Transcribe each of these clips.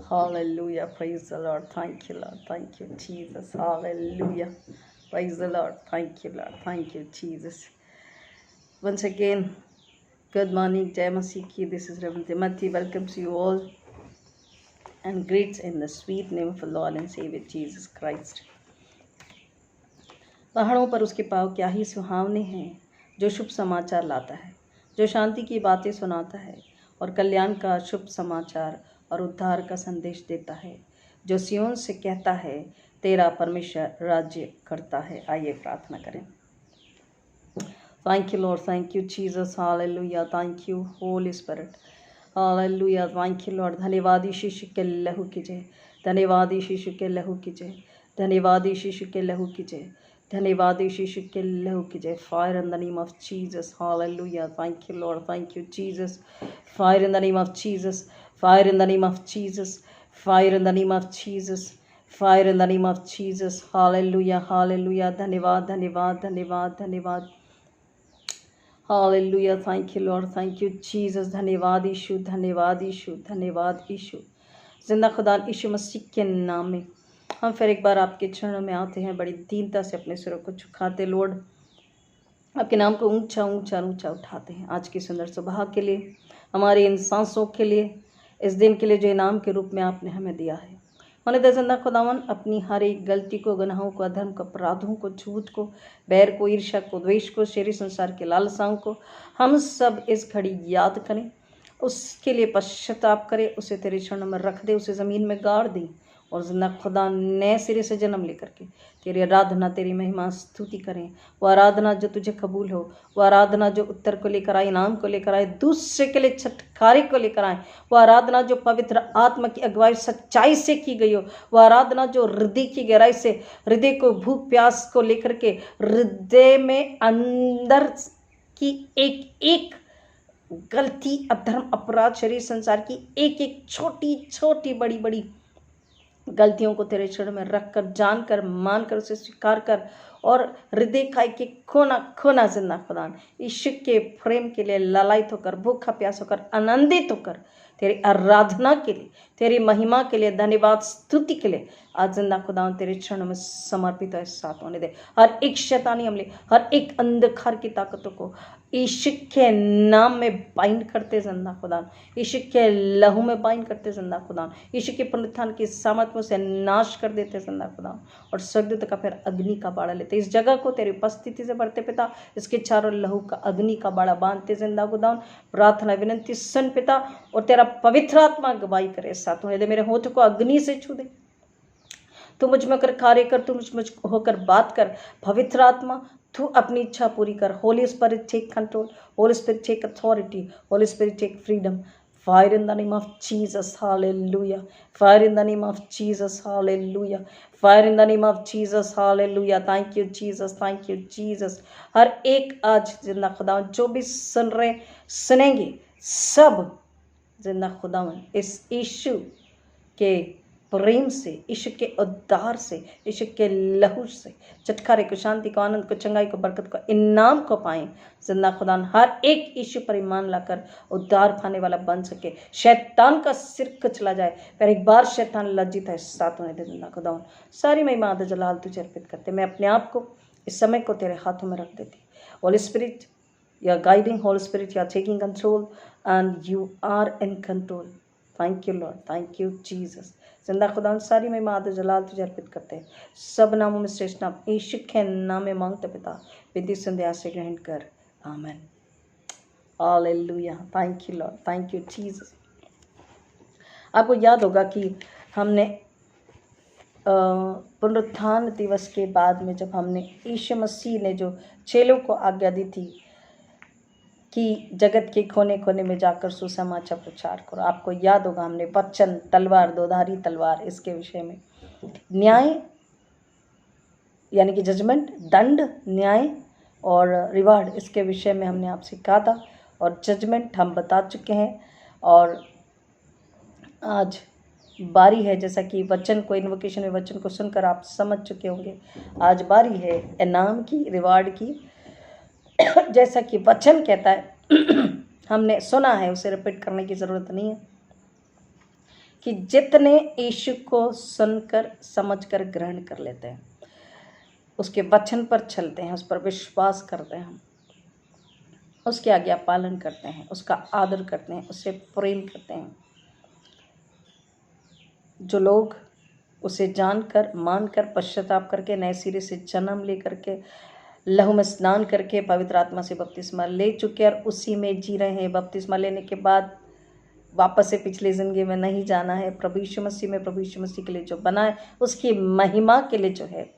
Hallelujah. Praise the Lord. Thank you, Lord. Thank you, Jesus. Hallelujah. Praise the Lord. Thank you, Lord. Thank you, Jesus. Once again, good morning, Jai Masiki. This is Reverend Timothy. Welcomes you all and greets in the sweet name of the Lord and Savior Jesus Christ. पहाड़ों पर उसके पाँव क्या ही सुहावने हैं, जो शुभ समाचार लाता है, जो शांति की बातें सुनाता है और कल्याण का शुभ समाचार और उद्धार का संदेश देता है, जो सियोन से कहता है तेरा परमेश्वर राज्य करता है। आइए प्रार्थना करें। Thank you, Lord. Thank you, Jesus. Hallelujah. Thank you, Holy Spirit. Hallelujah. Thank you, Lord. धन्यवाद यीशु के लहू की जय, धन्यवाद यीशु के लहू की जय, धन्यवाद यीशु के लहू की जय, धन्यवाद यीशु के लहू की जय। Fire in the name of Jesus. Hallelujah. Thank you, Lord. Thank you, Jesus. Fire in the name of Jesus. Fire in the name of Jesus. Fire in the name of Jesus. Fire in the name of Jesus. Hallelujah. Hallelujah. धन्यवाद धन्यवाद धन्यवाद धन्यवाद। Hallelujah. Thank you Lord, thank you Jesus. धन्यवाद यीशु, धन्यवाद यीशु, धन्यवाद यीशु। जिंदा खुदा यीशु मसीह के नाम में हम फिर एक बार आपके चरणों में आते हैं, बड़ी दीनता से अपने सिरों को झुकाते लॉर्ड, आपके नाम को ऊंचा ऊंचा ऊंचा उठाते हैं। आज की सुंदर सुबह के लिए, हमारे इन सांसों के लिए, इस दिन के लिए जो इनाम के रूप में आपने हमें दिया है। होने दे जिंदा खुदावन अपनी हर एक गलती को, गुनाहों को, अधर्म को, अपराधों को, झूठ को, बैर को, ईर्ष्या को, द्वेष को, शरीर संसार के लालसाओं को हम सब इस घड़ी याद करें, उसके लिए पश्चाताप करें, उसे तेरे चरणों में रख दे, उसे ज़मीन में गाड़ दें और जिंदा खुदा नए सिरे से जन्म लेकर के तेरी आराधना, तेरी महिमा स्तुति करें। वो आराधना जो तुझे कबूल हो, वो आराधना जो उत्तर को लेकर आए, इनाम को लेकर आए, दूसरे के लिए छुटकारे को लेकर आए, वो आराधना जो पवित्र आत्मा की अगुवाई सच्चाई से की गई हो, वो आराधना जो हृदय की गहराई से, हृदय को भूख प्यास को लेकर के, हृदय में अंदर की एक एक गलती, अधर्म, अपराध, शरीर संसार की एक एक छोटी छोटी बड़ी बड़ी गलतियों को तेरे चरण में रख कर, जानकर, मानकर, उसे स्वीकार कर और हृदय का एक खोना खोना जिंदा खुदा यीशु के प्रेम के लिए ललायित होकर, भूखा प्यास होकर, आनंदित होकर तेरी आराधना के लिए, तेरी महिमा के लिए, धन्यवाद स्तुति के लिए आज जिंदा खुदा तेरे चरणों में समर्पित है। साथ होने दे हर एक शैतानी हमले, हर एक अंधकार की ताकतों को यीशु के नाम में बाइंड करते जिंदा खुदा, यीशु के लहू में बाइंड करते जिंदा खुदा, यीशु के पुनरुत्थान की सामर्थ्य से नाश कर देते जिंदा खुदा और स्वर्गदूत का फिर अग्नि का बाड़ा लेते। इस जगह को तेरी उपस्थिति से भरते पिता, इसके चारों लहू का अग्नि का बाड़ा बांधते जिंदा खुदा। प्रार्थना विनंती सुन पिता और तेरा पवित्र आत्मा गवाही करे। साथ होने दे, मेरे होठ को अग्नि से छू दे, तू मुझ में होकर कार्य कर, तू मुझ होकर बात कर। पवित्र आत्मा तू अपनी इच्छा पूरी कर। Holy Spirit take control, Holy Spirit take authority, Holy Spirit take freedom. Fire in the name of Jesus, hallelujah. Fire in the name of Jesus, hallelujah. Fire in the name of Jesus, hallelujah. Thank you Jesus, thank you Jesus. हर एक आज जिंदा खुदा जो भी सुन रहे सुनेंगे, सब जिंदा खुदा इस यीशु के प्रेम से, यीशु के उद्धार से, यीशु के लहू से छुटकारे को, शांति को, आनंद को, चंगाई को, बरकत को, इनाम को पाएं। जिंदा खुदा हर एक यीशु पर ईमान लाकर उद्धार पाने वाला बन सके, शैतान का सिर कुचला जाए। पर एक बार शैतान लज्जित है। साथ होने दे जिंदा खुदा सारी महिमा आदर जलाल तुझे अर्पित करते। मैं अपने आप को, इस समय को तेरे हाथों में रख देती। Holy Spirit you are guiding, Holy Spirit you are taking control and you are in control. Thank you Lord, thank you Jesus. जिंदा खुदा सारी महिमा आदर जलाल तुझे अर्पित करते हैं। सब नामों में श्रेष्ठ नाम यीशु के नाम में मांगते पिता, विधि संध्या से ग्रहण कर, आमीन। Hallelujah. Thank you Lord, thank you Jesus. आपको याद होगा कि हमने पुनरुत्थान दिवस के बाद में जब हमने यीशु मसीह ने जो चेलों को आज्ञा दी थी कि जगत के कोने कोने में जाकर सुसमाचार प्रचार करो, आपको याद होगा हमने वचन, तलवार, दोधारी तलवार, इसके विषय में न्याय यानी कि जजमेंट, दंड, न्याय और रिवार्ड, इसके विषय में हमने आपसे कहा था और जजमेंट हम बता चुके हैं। और आज बारी है, जैसा कि वचन को, इन्वोकेशन में वचन को सुनकर आप समझ चुके होंगे, आज बारी है इनाम की, रिवार्ड की। जैसा कि वचन कहता है हमने सुना है, उसे रिपीट करने की ज़रूरत नहीं है कि जितने यीशु को सुनकर समझकर ग्रहण कर लेते हैं, उसके वचन पर चलते हैं, उस पर विश्वास करते हैं, उसकी आज्ञा पालन करते हैं, उसका आदर करते हैं, उससे प्रेम करते हैं, जो लोग उसे जानकर मानकर पश्चाताप करके नए सिरे से जन्म ले करके लहू में स्नान करके पवित्र आत्मा से बपतिस्मा ले चुके और उसी में जी रहे हैं, बपतिस्मा लेने के बाद वापस से पिछली ज़िंदगी में नहीं जाना है, प्रभु यीशु मसीह में, प्रभु यीशु मसीह के लिए जो बना है उसकी महिमा के लिए जो है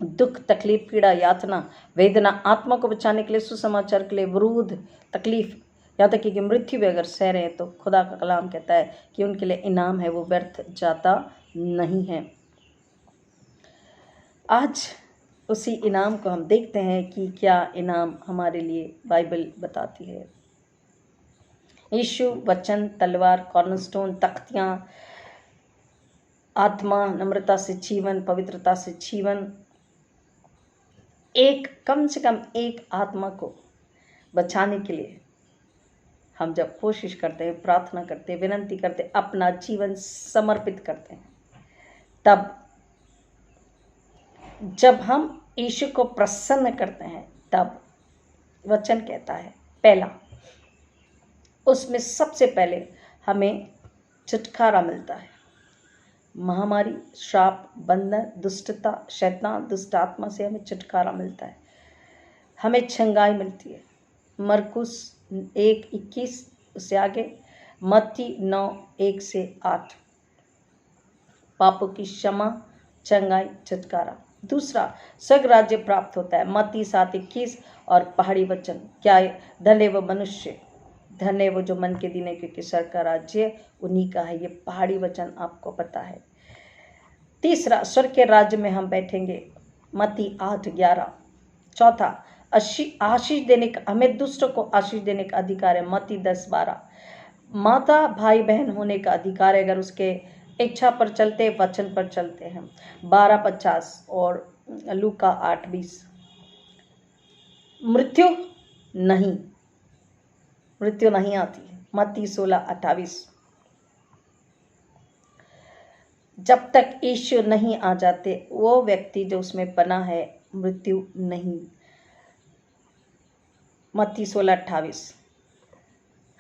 दुख तकलीफ पीड़ा यातना वेदना आत्मा को बचाने के लिए सुसमाचार के लिए विरोध तकलीफ यहाँ तक कि मृत्यु भी अगर सह रहे हैं तो खुदा का कलाम कहता है कि उनके लिए इनाम है, वो व्यर्थ जाता नहीं है। आज उसी इनाम को हम देखते हैं कि क्या इनाम हमारे लिए बाइबल बताती है। यीशु वचन, तलवार, कॉर्नरस्टोन, तख्तियाँ, आत्मा, नम्रता से जीवन, पवित्रता से जीवन, एक कम से कम एक आत्मा को बचाने के लिए हम जब कोशिश करते हैं, प्रार्थना करते हैं, विनती करते हैं, अपना जीवन समर्पित करते हैं, तब जब हम यीशु को प्रसन्न करते हैं, तब वचन कहता है पहला, उसमें सबसे पहले हमें छुटकारा मिलता है। महामारी, श्राप, बंधन, दुष्टता, शैतान, दुष्ट आत्मा से हमें छुटकारा मिलता है, हमें छंगाई मिलती है। मरकुस 1:21 उससे आगे, मत्ती 9:1-8, पापों की क्षमा, छंगाई, छुटकारा। दूसरा, स्वर्ग राज्य प्राप्त होता है, मत्ती 7:21 और पहाड़ी वचन, क्या धन्य वो मनुष्य, धन्य वो जो मन के दिन है, क्योंकि स्वर्ग का राज्य उन्हीं का है। ये पहाड़ी वचन आपको पता है। तीसरा, स्वर्ग के राज्य में हम बैठेंगे, मत्ती 8:11। चौथा, आशीष देने का, हमें दुष्टों को आशीष देने का अधिकार है, मत्ती 10:12। माता भाई बहन होने का अधिकार है अगर उसके इच्छा पर चलते, वचन पर चलते हैं, 12:50 और लूका 8:20। मृत्यु नहीं आती, मत्ती 16:28। जब तक यीशु नहीं आ जाते, वो व्यक्ति जो उसमें बना है, मृत्यु नहीं, मत्ती 16:28।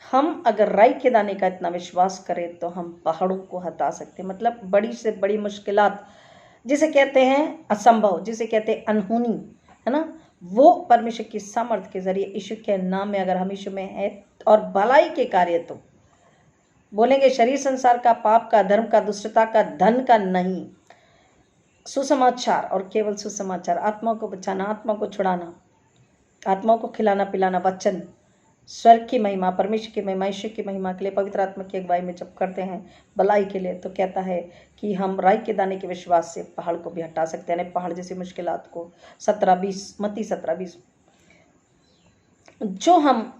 हम अगर राई के दाने का इतना विश्वास करें तो हम पहाड़ों को हटा सकते हैं। मतलब बड़ी से बड़ी मुश्किलात, जिसे कहते हैं असंभव, जिसे कहते हैं अनहोनी, है ना, वो परमेश्वर की सामर्थ्य के जरिए यीशु के नाम में अगर हम यीशु में है और भलाई के कार्य, तो बोलेंगे शरीर संसार का, पाप का, धर्म का, दुष्टता का, धन का नहीं, सुसमाचार और केवल सुसमाचार, आत्मा को बचाना, आत्मा को छुड़ाना, आत्मा को खिलाना पिलाना, वचन, स्वर्ग की महिमा, परमेश्वर की महिमा, ईश्वर की महिमा के लिए पवित्र आत्मा की अगुवाई में जब करते हैं भलाई के लिए, तो कहता है कि हम राई के दाने के विश्वास से पहाड़ को भी हटा सकते हैं, पहाड़ जैसी मुश्किलात को। 17:20, मत्ती 17:20। जो हम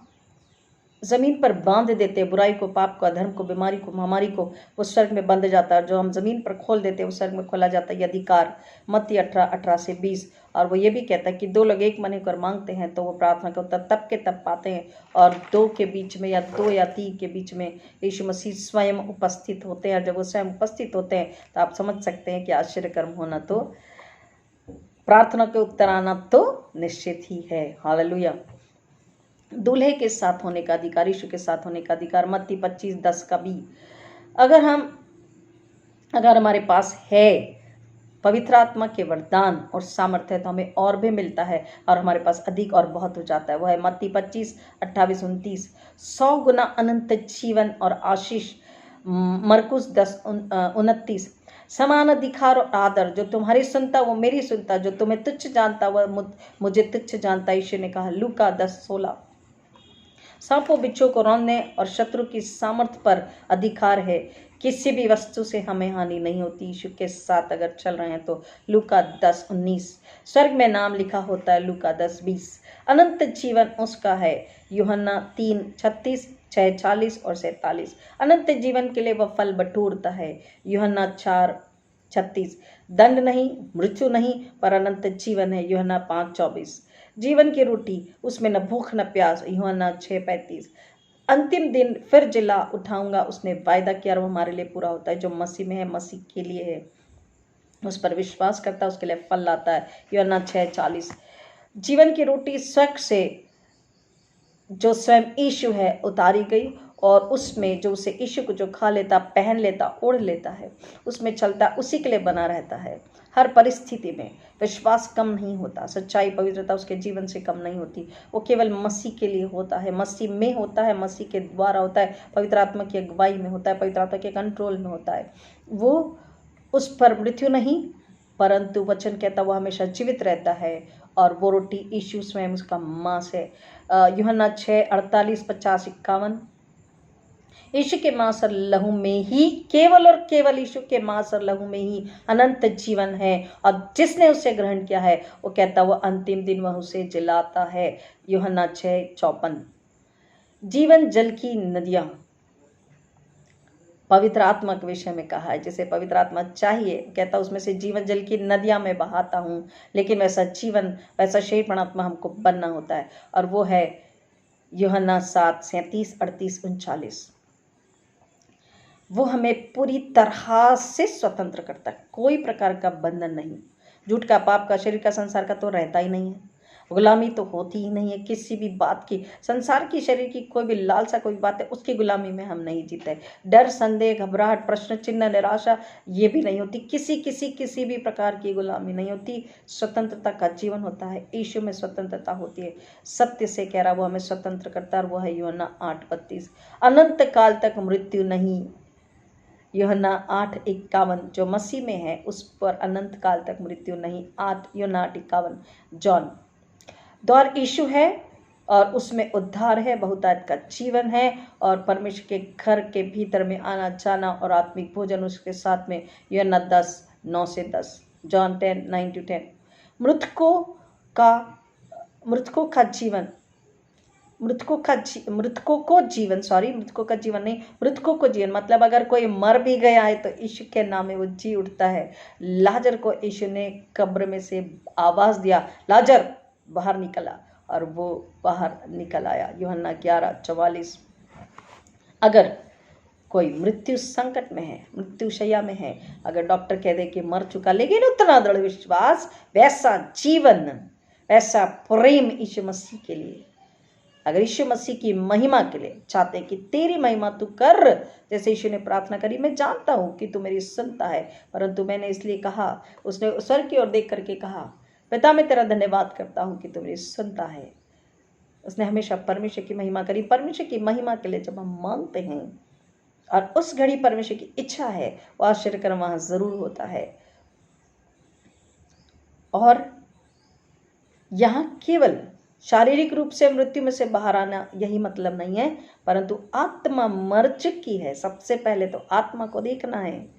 ज़मीन पर बांध देते, बुराई को, पाप को, अधर्म को, बीमारी को, महामारी को, वो स्वर्ग में बंध जाता है। जो हम ज़मीन पर खोल देते, वो स्वर्ग में खोला जाता है, ये अधिकार, मत्ती 18:18-20। और वो ये भी कहता है कि 2 लोग एक मन होकर मांगते हैं तो वो प्रार्थना का उत्तर तब के तब पाते हैं, और 2 के बीच में या 2 या 3 के बीच में यीशु मसीह स्वयं उपस्थित होते हैं। जब वो स्वयं उपस्थित होते हैं तो आप समझ सकते हैं कि आश्चर्यकर्म होना, तो प्रार्थना के उत्तर आना तो निश्चित ही है। हालेलुया। दूल्हे के साथ होने का अधिकार, यीशु के साथ होने का अधिकार, मत्ती 25:10 का भी। अगर हमारे पास है पवित्र आत्मा के वरदान और सामर्थ्य, तो हमें और भी मिलता है और हमारे पास अधिक और बहुत हो जाता है। वो है मत्ती 25:28-29, 100 गुना अनंत जीवन और आशीष, मरकुस 10:29, समान अधिकार और आदर, जो तुम्हारी सुनता वो मेरी सुनता, जो तुम्हें तुच्छ जानता वह मुझे तुच्छ जानता, यीशु ने कहा, लूका 10:16। सांपों बिच्छू को रौंदने और शत्रु की सामर्थ्य पर अधिकार है, किसी भी वस्तु से हमें हानि नहीं होती यीशु के साथ अगर चल रहे हैं तो, लूका 10:19। स्वर्ग में नाम लिखा होता है, लूका 10:20। अनंत जीवन उसका है, यूहन्ना 3:36, 6:40 और 47। अनंत जीवन के लिए वह फल बटोरता है, यूहन्ना 4:36। दंड नहीं, मृत्यु नहीं, पर अनंत जीवन है, यूहन्ना 5:24। जीवन की रोटी, उसमें न भूख न प्यास, यूहन्ना 6:35। अंतिम दिन फिर जिला उठाऊंगा, उसने वायदा किया और वो हमारे लिए पूरा होता है। जो मसीह में है, मसीह के लिए है, उस पर विश्वास करता है, उसके लिए फल लाता है। यूहन्ना 6:40। जीवन की रोटी स्वर्ग से जो स्वयं यीशु है उतारी गई, और उसमें जो उसे यीशु को जो खा लेता, पहन लेता, ओढ़ लेता है, उसमें चलता, उसी के लिए बना रहता है। हर परिस्थिति में विश्वास कम नहीं होता, सच्चाई पवित्रता उसके जीवन से कम नहीं होती। वो केवल मसीह के लिए होता है, मसीह में होता है, मसीह के द्वारा होता है, पवित्र आत्मा की अगुवाई में होता है, पवित्र आत्मा के कंट्रोल में होता है। वो उस पर मृत्यु नहीं, परंतु वचन कहता वो हमेशा जीवित रहता है, और वो रोटी यीशु स्वयं उसका मांस है। यूहन्ना 6:48, 50, 51। यीशु के मांस और लहू में ही, केवल और केवल यीशु के मांस और लहू में ही अनंत जीवन है, और जिसने उसे ग्रहण किया है वो कहता वो अंतिम दिन वह उसे जिलाता है। यूहन्ना 6:54। जीवन जल की नदियां पवित्र आत्मा के विषय में कहा है। जिसे पवित्र आत्मा चाहिए, कहता उसमें से जीवन जल की नदियां मैं बहाता हूँ, लेकिन वैसा जीवन, वैसा शरीर आत्मा हमको बनना होता है, और वो है यूहन्ना 7:37, 38, 39। वो हमें पूरी तरह से स्वतंत्र करता है, कोई प्रकार का बंधन नहीं। झूठ का, पाप का, शरीर का, संसार का तो रहता ही नहीं है। गुलामी तो होती ही नहीं है किसी भी बात की। संसार की, शरीर की कोई भी लालसा, कोई बात है, उसकी गुलामी में हम नहीं जीते। डर, संदेह, घबराहट, प्रश्न चिन्ह, निराशा, ये भी नहीं होती। किसी भी प्रकार की गुलामी नहीं होती। स्वतंत्रता का जीवन होता है, यीशु में स्वतंत्रता होती है। सत्य से कह रहा वो हमें स्वतंत्र करता है, और वो है यूहन्ना 8:32। अनंत काल तक मृत्यु नहीं। यूहन्ना 8:51। जो मसीह में है उस पर अनंत काल तक मृत्यु नहीं। यूहन्ना 8:51। जॉन। द्वार यीशु है, और उसमें उद्धार है, बहुतायत का जीवन है, और परमेश्वर के घर के भीतर में आना जाना और आत्मिक भोजन उसके साथ में। यूहन्ना 10:9-10। जॉन 10:9-10। मृतकों का जीवन, मृतकों का जीवन नहीं, मृतकों को जीवन। मतलब अगर कोई मर भी गया है तो यीशु के नाम में वो जी उठता है। लाजर को यीशु ने कब्र में से आवाज दिया, लाजर बाहर निकला, और वो बाहर निकल आया। यूहन्ना 11:44। अगर कोई मृत्यु संकट में है, मृत्यु शैया में है, अगर डॉक्टर कह दे कि मर चुका, लेकिन उतना दृढ़ विश्वास, वैसा जीवन, वैसा प्रेम यीशु मसीह के लिए, अगर यीशु मसीह की महिमा के लिए चाहते हैं कि तेरी महिमा तू कर, जैसे यीशु ने प्रार्थना करी, मैं जानता हूं कि तू मेरी सुनता है, परंतु मैंने इसलिए कहा, उसने स्वर्ग की ओर देख करके कहा, पिता मैं तेरा धन्यवाद करता हूं कि तू मेरी सुनता है। उसने हमेशा परमेश्वर की महिमा करी। परमेश्वर की महिमा के लिए जब हम मांगते हैं और उस घड़ी परमेश्वर की इच्छा है, वो आश्चर्यकर्म वहां जरूर होता है। और यहाँ केवल शारीरिक रूप से मृत्यु में से बाहर आना यही मतलब नहीं है, परंतु आत्मा मर चुकी है। सबसे पहले तो आत्मा को देखना है।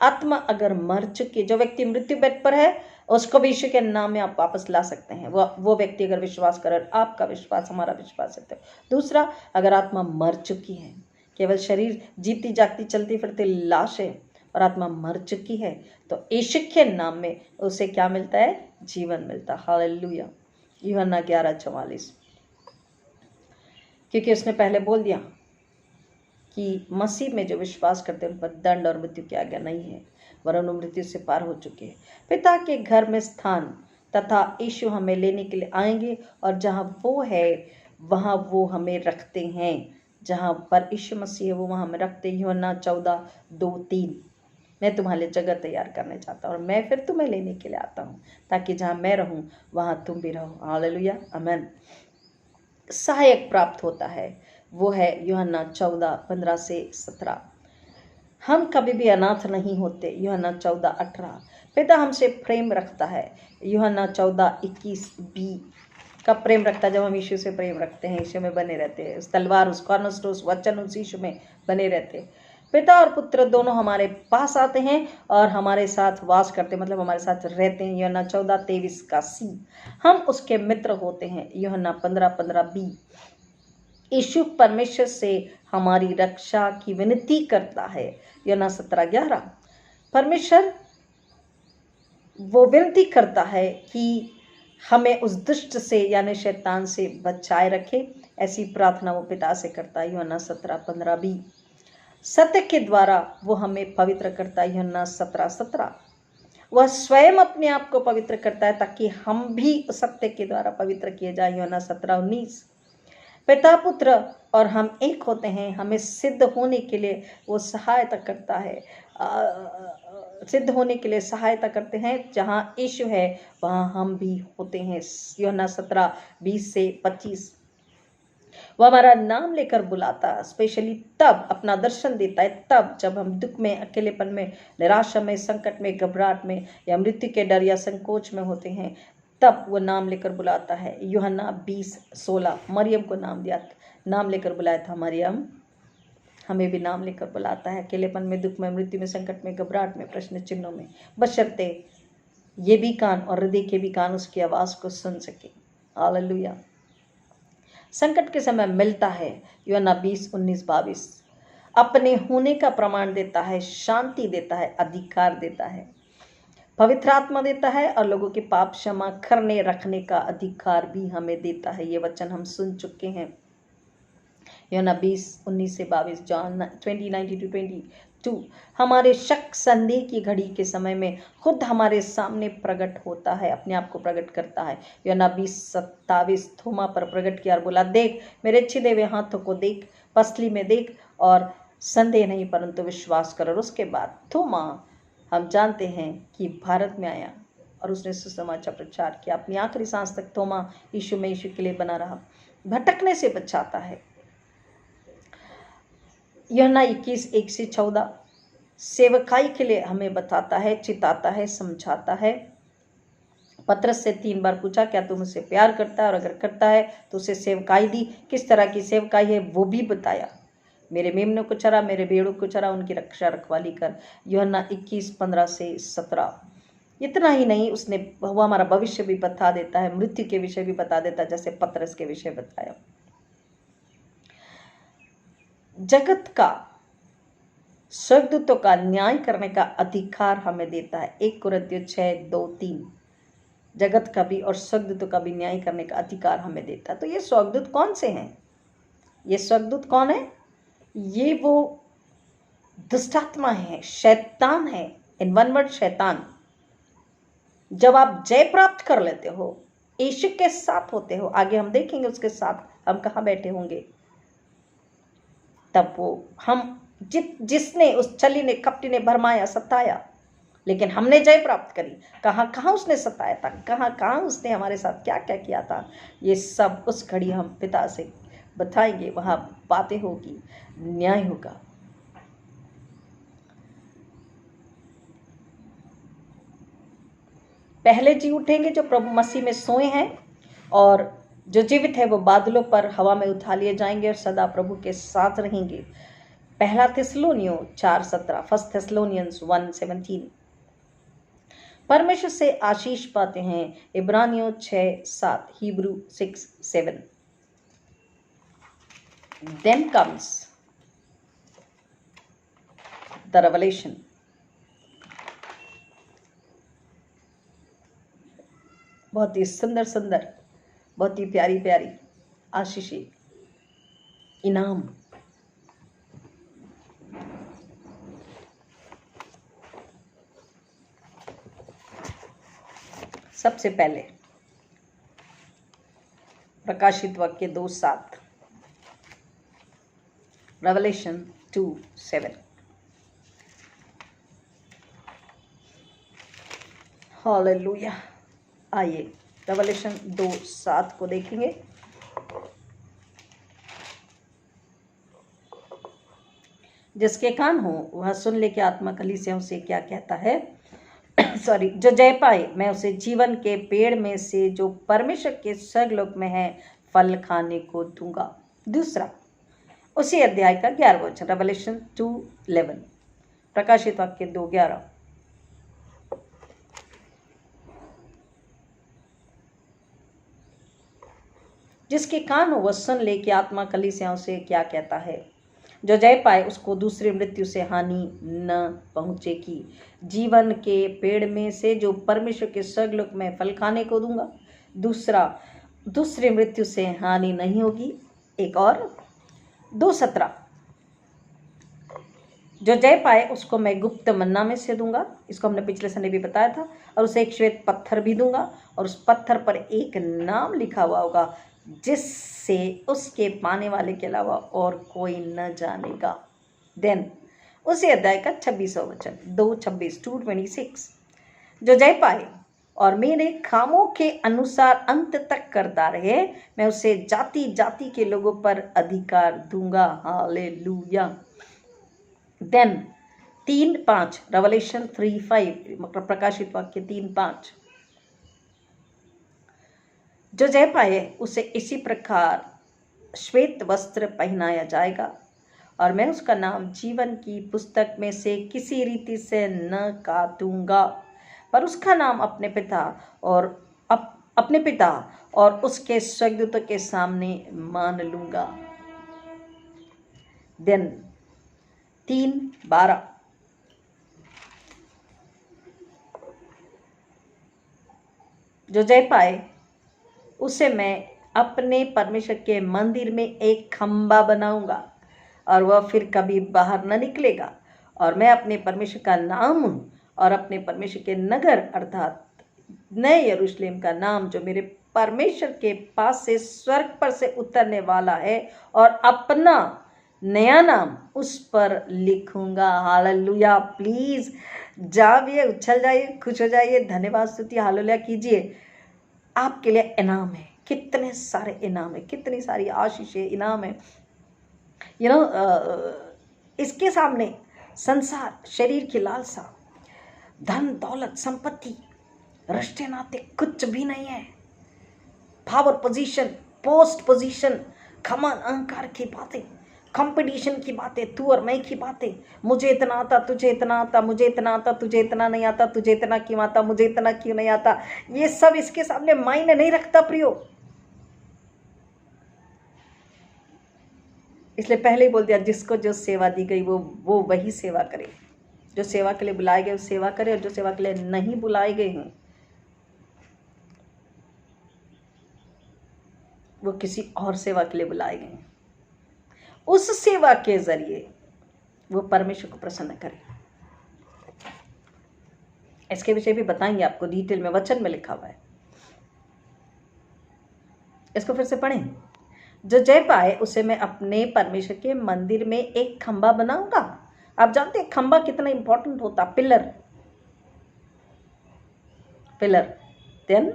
आत्मा अगर मर चुकी, जो व्यक्ति मृत्यु बेड पर है, उसको भी यीशु के नाम में आप वापस ला सकते हैं। वो व्यक्ति अगर विश्वास करे, आपका विश्वास, हमारा विश्वास है। दूसरा, अगर आत्मा मर चुकी है, केवल शरीर जीती जागती चलती फिरती लाश है, और आत्मा मर चुकी है, तो यीशु के नाम में उसे क्या मिलता है? जीवन मिलता है। हालेलुया। यूहन्ना 11:44। क्योंकि उसने पहले बोल दिया कि मसीह में जो विश्वास करते हैं उन पर दंड और मृत्यु की आज्ञा नहीं है, वरन वो मृत्यु से पार हो चुके हैं। पिता के घर में स्थान तथा यीशु हमें लेने के लिए आएंगे, और जहाँ वो है वहाँ वो हमें रखते हैं। जहाँ पर यीशु मसीह है वो वहाँ हमें रखते हैं। यूहन्ना 14:2-3। मैं तुम्हारे लिए जगह तैयार करने चाहता हूँ, और मैं फिर तुम्हें लेने के लिए आता हूँ, ताकि जहाँ मैं रहूँ वहाँ तुम भी रहो। हालेलुया, आमीन। सहायक प्राप्त होता है, वो है यूहन्ना 14:15-17। हम कभी भी अनाथ नहीं होते। यूहन्ना 14:18। पिता हमसे प्रेम रखता है। यूहन्ना 14:21b का प्रेम रखता है। जब हम यीशु से प्रेम रखते हैं, यीशु में बने रहते हैं, उस तलवार, उस कॉर्नरस्टोन, उस वचन, उस यीशु में बने रहते हैं। पिता और पुत्र दोनों हमारे पास आते हैं और हमारे साथ वास करते हैं, मतलब हमारे साथ रहते हैं। यूहन्ना 14:23 का सी। हम उसके मित्र होते हैं। यूहन्ना 15:15b। यीशु परमेश्वर से हमारी रक्षा की विनती करता है। यूहन्ना 17:11। परमेश्वर वो विनती करता है कि हमें उस दुष्ट से यानी शैतान से बचाए रखे। ऐसी प्रार्थना वो पिता से करता है। यूहन्ना 17:15b। सत्य के द्वारा वो हमें पवित्र करता है। यूहन्ना 17:17। वह स्वयं अपने आप को पवित्र करता है ताकि हम भी सत्य के द्वारा पवित्र किए जाए। यूहन्ना 17:19। पिता पुत्र और हम एक होते हैं, हमें सिद्ध होने के लिए वो सहायता करता है, सिद्ध होने के लिए सहायता करते हैं। जहाँ यीशु है वहाँ हम भी होते हैं। यूहन्ना 17:20-25। वो हमारा नाम लेकर बुलाता है, स्पेशली तब अपना दर्शन देता है तब जब हम दुख में, अकेलेपन में, निराशा में, संकट में, घबराहट में या मृत्यु के डर या संकोच में होते हैं, तब वो नाम लेकर बुलाता है। यूहन्ना 20:16। मरियम को नाम लेकर बुलाया था। मरियम हमें भी नाम लेकर बुलाता है, अकेलेपन में, दुख में, मृत्यु में, संकट में, घबराहट में, प्रश्न चिन्हों में, बशर्ते ये भी कान और हृदय के भी कान उसकी आवाज़ को सुन सके। हालेलुया। संकट के समय मिलता है। यूहन्ना 20:19-22। अपने होने का प्रमाण देता है, शांति देता है, अधिकार देता है, पवित्र आत्मा देता है और लोगों के पाप क्षमा करने रखने का अधिकार भी हमें देता है। ये वचन हम सुन चुके हैं। यूहन्ना 20:19-22। जॉन 20:19-22। हमारे शक संदेह की घड़ी के समय में खुद हमारे सामने प्रकट होता है, अपने आप को प्रकट करता है। यूहन्ना 20:27। थोमा पर प्रकट किया और बोला, देख मेरे छिदे हुए हाथों को, देख पसली में देख, और संदेह नहीं परंतु विश्वास कर। और उसके बाद थोमा हम जानते हैं कि भारत में आया और उसने सुसमाचार प्रचार किया। अपनी आखिरी सांस तक थोमा यीशु में यीशु के लिए बना रहा, भटकने से बचाता है। यूहन्ना 21:1-14। सेवकाई के लिए हमें बताता है, चिताता है, समझाता है। पतरस से 3 बार पूछा, क्या तू मुझसे प्यार करता है, और अगर करता है तो उसे सेवकाई दी। किस तरह की सेवकाई है वो भी बताया। मेरे मेमनों को चरा, मेरे भेड़ों को चरा, उनकी रक्षा रखवाली कर। यूहन्ना 21:15-17। इतना ही नहीं, वो हमारा भविष्य भी बता देता है, मृत्यु के विषय भी बता देता है, जैसे पतरस के विषय बताया। जगत का स्वर्गदूतों का न्याय करने का अधिकार हमें देता है। 1 कुरिन्थियों 6:2-3। जगत का भी और स्वर्गदूतों का भी न्याय करने का अधिकार हमें देता है। तो ये स्वर्गदूत कौन से हैं? ये स्वर्गदूत कौन है? ये वो दुष्टात्मा है, शैतान है। इन वन वर्ड, शैतान। जब आप जय प्राप्त कर लेते हो, यीशु के साथ होते हो, आगे हम देखेंगे उसके साथ हम कहाँ बैठे होंगे, तब वो हम जिसने उस छली ने, कपटी ने भरमाया, सताया, लेकिन हमने जय प्राप्त करी। कहाँ उसने सताया था, कहाँ उसने हमारे साथ क्या क्या किया था, ये सब उस घड़ी हम पिता से बताएंगे। वहाँ बातें होगी, न्याय होगा। पहले जी उठेंगे जो प्रभु मसीह में सोए हैं, और जो जीवित है वो बादलों पर हवा में उठा लिए जाएंगे और सदा प्रभु के साथ रहेंगे। 1 थिस्सलुनियों 4:17। 1 Thessalonians 1:17। परमेश्वर से आशीष पाते हैं। इब्रानियों 6:7। Hebrew 6:7। Then comes the revelation. बहुत ही सुंदर सुंदर, बहुत ही प्यारी प्यारी आशीषी इनाम। सबसे पहले प्रकाशित वाक्य 2:7। रेवलेशन 2:7। हालेलुया। आइए रेवलेशन 2:7 को देखेंगे। जिसके कान हो वह सुन ले कि आत्मा कलीसियाओं से क्या कहता है। सॉरी। जो जय पाए मैं उसे जीवन के पेड़ में से जो परमेश्वर के स्वर्गलोक में है फल खाने को दूंगा। दूसरा उसी अध्याय का 11वां वचन, रेवलेशन 2:11। प्रकाशित वाक्य 2:11। जिसके कान हो वह सुन ले कि आत्मा कलीसियाओं से क्या कहता है। जो जय पाए उसको दूसरी मृत्यु से हानि न पहुंचेगी। जीवन के पेड़ में से जो परमेश्वर के स्वर्गलोक में फल खाने को दूंगा। दूसरी मृत्यु से हानि नहीं होगी। एक और 2:17, जो जय पाए उसको मैं गुप्त मन्ना में से दूंगा, इसको हमने पिछले संडे भी बताया था, और उसे एक श्वेत पत्थर भी दूंगा और उस पत्थर पर एक नाम लिखा हुआ होगा जिससे उसके पाने वाले के अलावा और कोई न जानेगा। देन उसी अध्याय का 26वां वचन 2:26 2:26, जो जय पाए और मेरे कामों के अनुसार अंत तक करता रहे, मैं उसे जाति जाति के लोगों पर अधिकार दूंगा। हालेलुया। देन 3:5 रेवलेशन 3:5 प्रकाशित वाक्य 3:5, जो जय पाए उसे इसी प्रकार श्वेत वस्त्र पहनाया जाएगा और मैं उसका नाम जीवन की पुस्तक में से किसी रीति से न काटूंगा, पर उसका नाम अपने पिता और उसके स्वर्गदूतों के सामने मान लूंगा। देन 3:12, जो जय पाए उसे मैं अपने परमेश्वर के मंदिर में एक खंबा बनाऊंगा और वह फिर कभी बाहर न निकलेगा, और मैं अपने परमेश्वर का नाम और अपने परमेश्वर के नगर अर्थात नए यरूशलेम का नाम जो मेरे परमेश्वर के पास से स्वर्ग पर से उतरने वाला है, और अपना नया नाम उस पर लिखूंगा। हालेलुया। प्लीज जाइए, उछल जाइए, खुश हो जाइए, धन्यवाद स्तुति हालेलुया कीजिए। आपके लिए इनाम है, कितने सारे इनाम है, कितनी सारी आशीषें इनाम है। इसके सामने संसार, शरीर की लालसा, धन दौलत, संपत्ति, रिश्ते नाते कुछ भी नहीं है। पावर पोजीशन, पोस्ट पोजीशन, घमंड अहंकार की बातें, कंपटीशन की बातें, तू और मैं की बातें, मुझे इतना आता, तुझे इतना आता, मुझे इतना आता, तुझे इतना नहीं आता, तुझे इतना क्यों आता, मुझे इतना क्यों नहीं आता, ये सब इसके सामने मायने नहीं रखता प्रियो। इसलिए पहले ही बोल दिया, जिसको जो सेवा दी गई वो वही सेवा करे। जो सेवा के लिए बुलाए गए वो सेवा करे, और जो सेवा के लिए नहीं बुलाए गए हैं वो किसी और सेवा के लिए बुलाए गए हैं। उस सेवा के जरिए वो परमेश्वर को प्रसन्न करे। इसके विषय भी बताएंगे आपको डिटेल में, वचन में लिखा हुआ है। इसको फिर से पढ़ें। जो जय पाए उसे मैं अपने परमेश्वर के मंदिर में एक खंबा बनाऊंगा। आप जानते हैं खंबा कितना इंपॉर्टेंट होता, पिलर। देन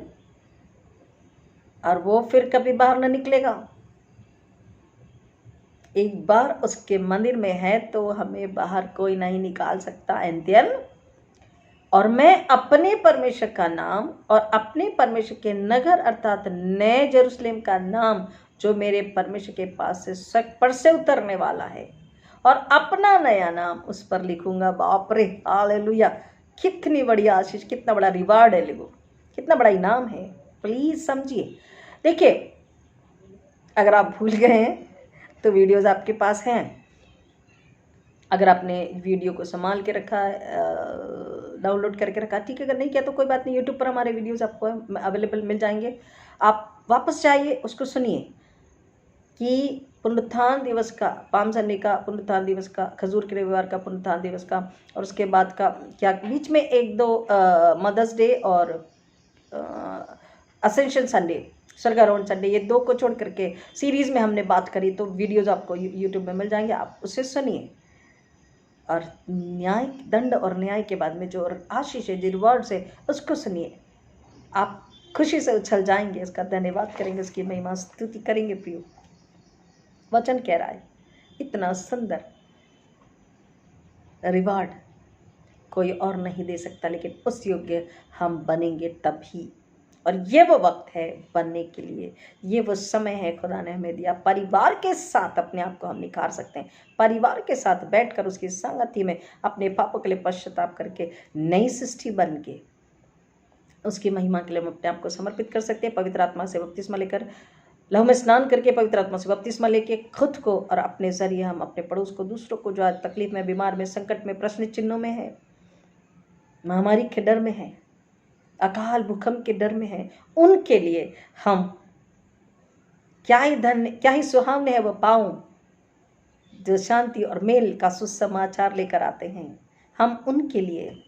और वो फिर कभी बाहर न निकलेगा। एक बार उसके मंदिर में है तो हमें बाहर कोई नहीं निकाल सकता। एंड देन और मैं अपने परमेश्वर का नाम और अपने परमेश्वर के नगर अर्थात नए यरूशलेम का नाम जो मेरे परमेश्वर के पास से स्वर्ग पर से उतरने वाला है, और अपना नया नाम उस पर लिखूंगा। बाप रे, हालेलुया। कितनी बड़ी आशीष, कितना बड़ा रिवार्ड है, लिखो कितना बड़ा इनाम है। प्लीज समझिए। देखिए, अगर आप भूल गए हैं तो वीडियोस आपके पास हैं। अगर आपने वीडियो को संभाल के रखा, डाउनलोड करके रखा, ठीक है। अगर नहीं किया तो कोई बात नहीं, यूट्यूब पर हमारे वीडियोस आपको अवेलेबल मिल जाएंगे। आप वापस जाइए, उसको सुनिए कि पुनरुत्थान दिवस का, पाम संडे का पुनरुत्थान दिवस का, खजूर के रविवार का पुनरुत्थान दिवस का, और उसके बाद का क्या बीच में 1-2 मदर्स डे और असेंशन संडे, स्वर्गारोहण संडे, ये 2 को छोड़ करके सीरीज़ में हमने बात करी। तो वीडियोज़ आपको यूट्यूब में मिल जाएंगे, आप उसे सुनिए। और न्याय, दंड और न्याय के बाद में जो आशीष है, जो रिवॉर्ड्स है, उसको सुनिए। आप खुशी से उछल जाएंगे, इसका धन्यवाद करेंगे, उसकी महिमा स्तुति करेंगे। प्रियो, वचन कह रहा है इतना सुंदर रिवार्ड कोई और नहीं दे सकता, लेकिन उस योग्य हम बनेंगे तभी। और ये वो वक्त है बनने के लिए, ये वो समय है खुदा ने हमें दिया। परिवार के साथ अपने आप को हम निखार सकते हैं। परिवार के साथ बैठकर उसकी संगति में अपने पापों के लिए पश्चाताप करके नई सृष्टि बन के उसकी महिमा के लिए हम अपने आप को समर्पित कर सकते हैं। पवित्र आत्मा से बपतिस्मा लेकर, लहू में स्नान करके, पवित्र आत्मा से बपतिस्मा लेके खुद को और अपने जरिए हम अपने पड़ोस को, दूसरों को जो आज तकलीफ में, बीमार में, संकट में, प्रश्न चिन्हों में है, महामारी के डर में है, अकाल भूकंप के डर में है, उनके लिए हम क्या ही धन्य, क्या ही सुहावने है वो पाँव जो शांति और मेल का सुसमाचार लेकर आते हैं। हम उनके लिए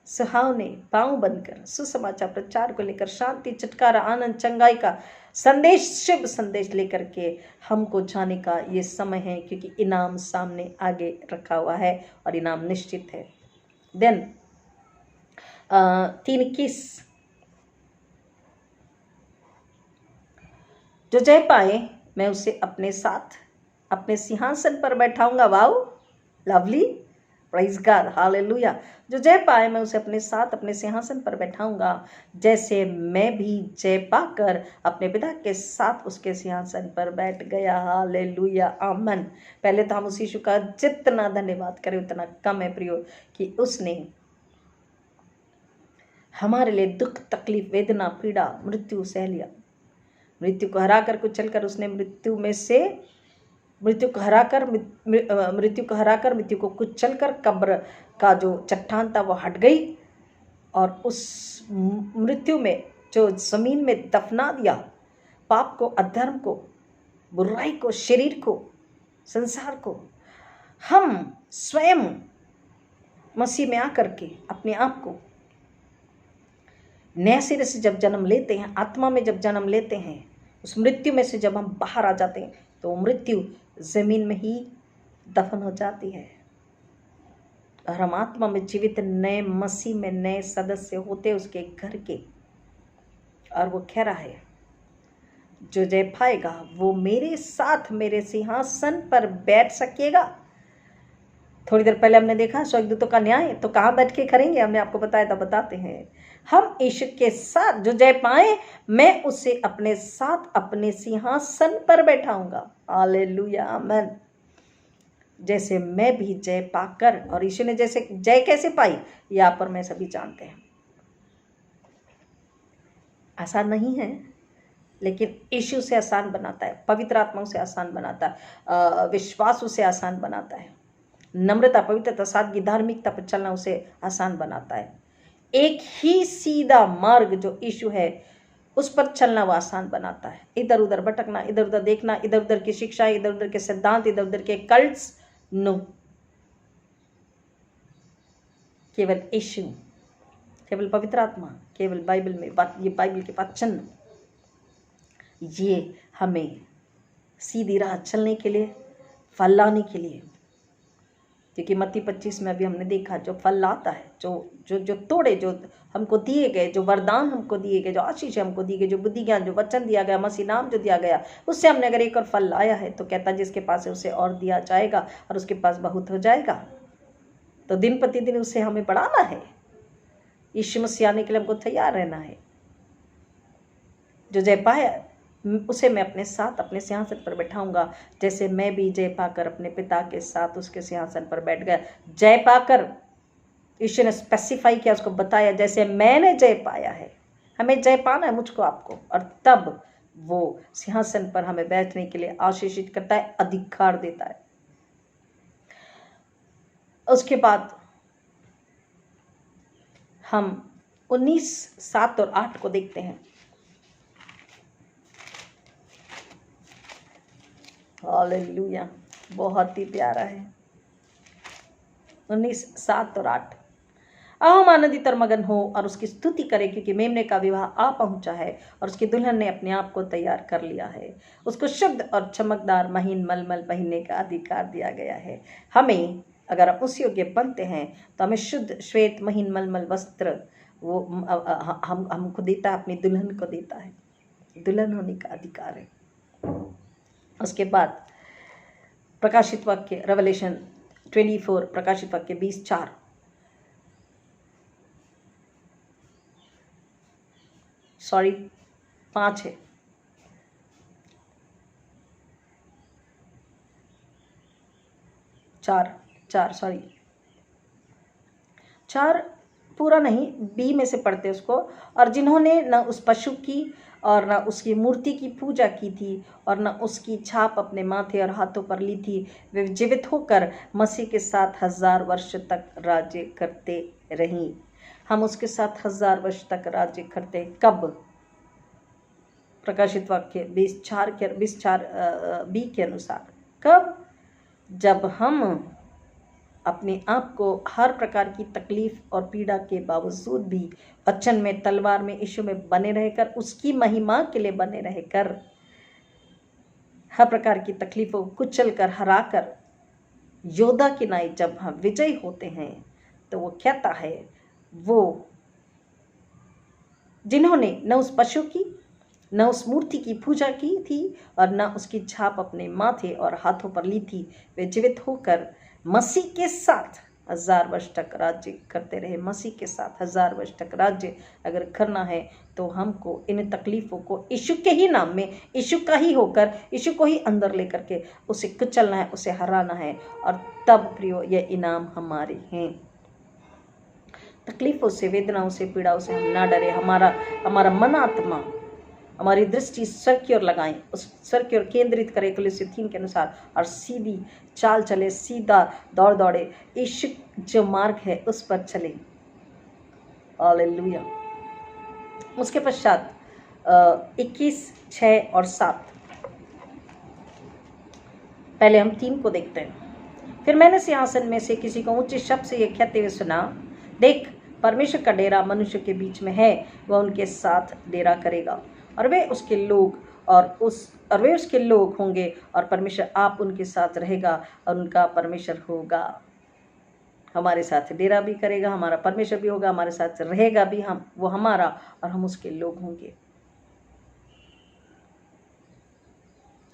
सुहावने पाँव बनकर सुसमाचार प्रचार को लेकर शांति, छुटकारा, आनंद, चंगाई का संदेश, शुभ संदेश लेकर के हमको जाने का ये समय है, क्योंकि इनाम सामने आगे रखा हुआ है और इनाम निश्चित है। देन 3:21, जो जय पाए मैं उसे अपने साथ अपने सिंहासन पर बैठाऊंगा। Wow, lovely, praise God, hallelujah. जो जय पाए मैं उसे अपने साथ अपने सिंहासन पर बैठाऊंगा, जैसे मैं भी जय पाकर अपने पिता के साथ उसके सिंहासन पर बैठ गया। हालेलुया, आमन। पहले तो हम उस यीशु का जितना धन्यवाद करें उतना कम है प्रियो, कि उसने हमारे लिए दुख, तकलीफ, वेदना, पीड़ा, मृत्यु सह लिया। मृत्यु को हराकर कुचलकर उसने मृत्यु को हराकर मृत्यु को कुचलकर कब्र का जो चट्टान था वो हट गई, और उस मृत्यु में जो जमीन में दफना दिया पाप को, अधर्म को, बुराई को, शरीर को, संसार को, हम स्वयं मसीह में आकर के अपने आप को नए सिरे से जब जन्म लेते हैं, आत्मा में जब जन्म लेते हैं, उस मृत्यु में से जब हम बाहर आ जाते हैं, तो मृत्यु जमीन में ही दफन हो जाती है और हम आत्मा में जीवित नए मसीह में नए सदस्य होते उसके घर के। और वो कह रहा है, जो जय पाएगा वो मेरे साथ मेरे सिंहासन पर बैठ सकेगा। थोड़ी देर पहले हमने देखा स्वर्गदूतों का न्याय, तो कहाँ बैठ के करेंगे, हमने आपको बताया था, बताते हैं। हम यीशु के साथ जो जय पाए मैं उसे अपने साथ अपने सिंहासन पर बैठाऊंगा। हालेलुया, आमेन। जैसे मैं भी जय पाकर, और यीशु ने जैसे जय कैसे पाई यहाँ पर मैं सभी जानते हैं। आसान नहीं है, लेकिन यीशु से आसान बनाता है, पवित्र आत्मा से आसान बनाता है, विश्वास उसे आसान बनाता है, नम्रता, पवित्रता, सादगी, धार्मिकता पर चलना उसे आसान बनाता है। एक ही सीधा मार्ग जो यीशु है उस पर चलना वो आसान बनाता है। इधर उधर भटकना, इधर उधर देखना, इधर उधर की शिक्षा, इधर उधर के सिद्धांत, इधर उधर के कल्ट्स, नो। केवल यीशु, केवल पवित्र आत्मा, केवल बाइबल में ये बाइबल के वचन, ये हमें सीधी राह चलने के लिए, फल लाने के लिए, क्योंकि मत्ती 25 में अभी हमने देखा जो फल लाता है, जो तोड़े, जो हमको दिए गए, जो वरदान हमको दिए गए, जो आशीष हमको दी गई, जो बुद्धि ज्ञान, जो वचन दिया गया, मसीह नाम जो दिया गया, उससे हमने अगर एक और फल लाया है तो कहता जिसके पास है उसे और दिया जाएगा और उसके पास बहुत हो जाएगा। तो दिन प्रतिदिन उसे हमें बढ़ाना है। यीशु मसीह आने के लिए हमको तैयार रहना है। जो जय पाया उसे मैं अपने साथ अपने सिंहासन पर बैठाऊंगा, जैसे मैं भी जय पाकर अपने पिता के साथ उसके सिंहासन पर बैठ गया। जय पाकर यीशु ने स्पेसिफाई किया, उसको बताया, जैसे मैंने जय पाया है, हमें जय पाना है, मुझको, आपको, और तब वो सिंहासन पर हमें बैठने के लिए आशीषित करता है, अधिकार देता है। उसके बाद हम 19, 7 और 8 को देखते हैं। हालेलुया, बहुत ही प्यारा है। 19, 7 और 8। हम आनंदित और मगन हो और उसकी स्तुति करें, क्योंकि मेमने का विवाह आ पहुंचा है और उसकी दुल्हन ने अपने आप को तैयार कर लिया है। उसको शुद्ध और चमकदार महीन मलमल पहनने का अधिकार दिया गया है। हमें, अगर हम उस योग्य बनते हैं, तो हमें शुद्ध श्वेत महीन मलमल वस्त्र वो हमको देता है, अपनी दुल्हन को देता है। दुल्हन होने का अधिकार है। उसके बाद प्रकाशित वाक्य, रेवलेशन 24, प्रकाशित वाक्य 20:4। सॉरी 5 है, 4 सॉरी 4 पूरा नहीं, बी में से पढ़ते उसको। और जिन्होंने न उस पशु की और न उसकी मूर्ति की पूजा की थी और न उसकी छाप अपने माथे और हाथों पर ली थी, वे जीवित होकर मसीह के साथ 1000 वर्ष तक राज्य करते रहीं। हम उसके साथ 1000 वर्ष तक राज्य करते। कब? प्रकाशित वाक्य 20:4 के अनुसार। कब? जब हम अपने आप को हर प्रकार की तकलीफ और पीड़ा के बावजूद भी वचन में, तलवार में, यीशु में बने रहकर, उसकी महिमा के लिए बने रहकर, हर प्रकार की तकलीफों को कुचल कर, हरा कर, योद्धा की नाई जब हम विजयी होते हैं, तो वो कहता है, वो जिन्होंने न उस पशु की न उस मूर्ति की पूजा की थी और न उसकी छाप अपने माथे और हाथों पर ली थी, वे जीवित होकर मसीह के साथ 1000 वर्ष तक राज्य करते रहे। मसीह के साथ 1000 वर्ष तक राज्य अगर करना है तो हमको इन तकलीफ़ों को यीशु के ही नाम में, यीशु का ही होकर, यीशु को ही अंदर लेकर के उसे कुचलना है, उसे हराना है। और तब प्रियो ये इनाम हमारे हैं। तकलीफ़ों से, वेदनाओं से, पीड़ाओं से हम ना डरे। हमारा मन, आत्मा, हमारी दृष्टि स्वर की ओर लगाएं, उस स्वर की ओर केंद्रित करें कुलुस्सी 3 के अनुसार, और सीधी चाल चले, सीधा दौड़ दौड़े, यीशु जो मार्ग है उस पर चले। हालेलुया। उसके पश्चात 21, 6 और 7, पहले हम 3 को देखते हैं। फिर मैंने सिंहासन में से किसी को ऊंचे शब्द से यह कहते हुए सुना, देख, परमेश्वर का डेरा मनुष्य के बीच में है, वह उनके साथ डेरा करेगा और वे उसके लोग होंगे, और परमेश्वर आप उनके साथ रहेगा और उनका परमेश्वर होगा। हमारे साथ डेरा भी करेगा, हमारा परमेश्वर भी होगा, हमारे साथ रहेगा भी, वो हमारा और हम उसके लोग होंगे।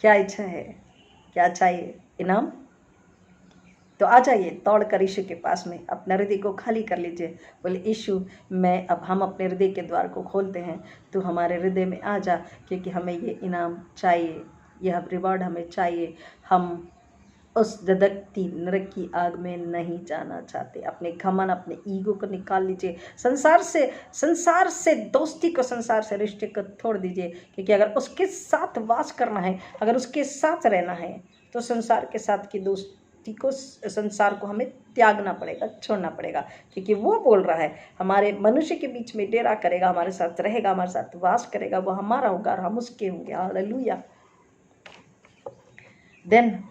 क्या इच्छा है? क्या चाहिए? इनाम? तो आ जाइए दौड़ कर यीशु के पास में, अपने हृदय को खाली कर लीजिए। बोले, यीशु हम अपने हृदय के द्वार को खोलते हैं, तो हमारे हृदय में आ जा, क्योंकि हमें ये इनाम चाहिए, यह रिवॉर्ड हमें चाहिए। हम उस धधकती नरक की आग में नहीं जाना चाहते। अपने घमंड, अपने ईगो को निकाल लीजिए। संसार से दोस्ती को, संसार से रिश्ते को छोड़ दीजिए, क्योंकि अगर उसके साथ वास करना है, अगर उसके साथ रहना है, तो संसार के साथ की दोस्ती को, संसार को हमें त्यागना पड़ेगा, छोड़ना पड़ेगा, क्योंकि वो बोल रहा है हमारे मनुष्य के बीच में डेरा करेगा, हमारे साथ रहेगा, हमारे साथ वास करेगा, वो हमारा होगा और हम उसके होंगे। हालेलुया। देन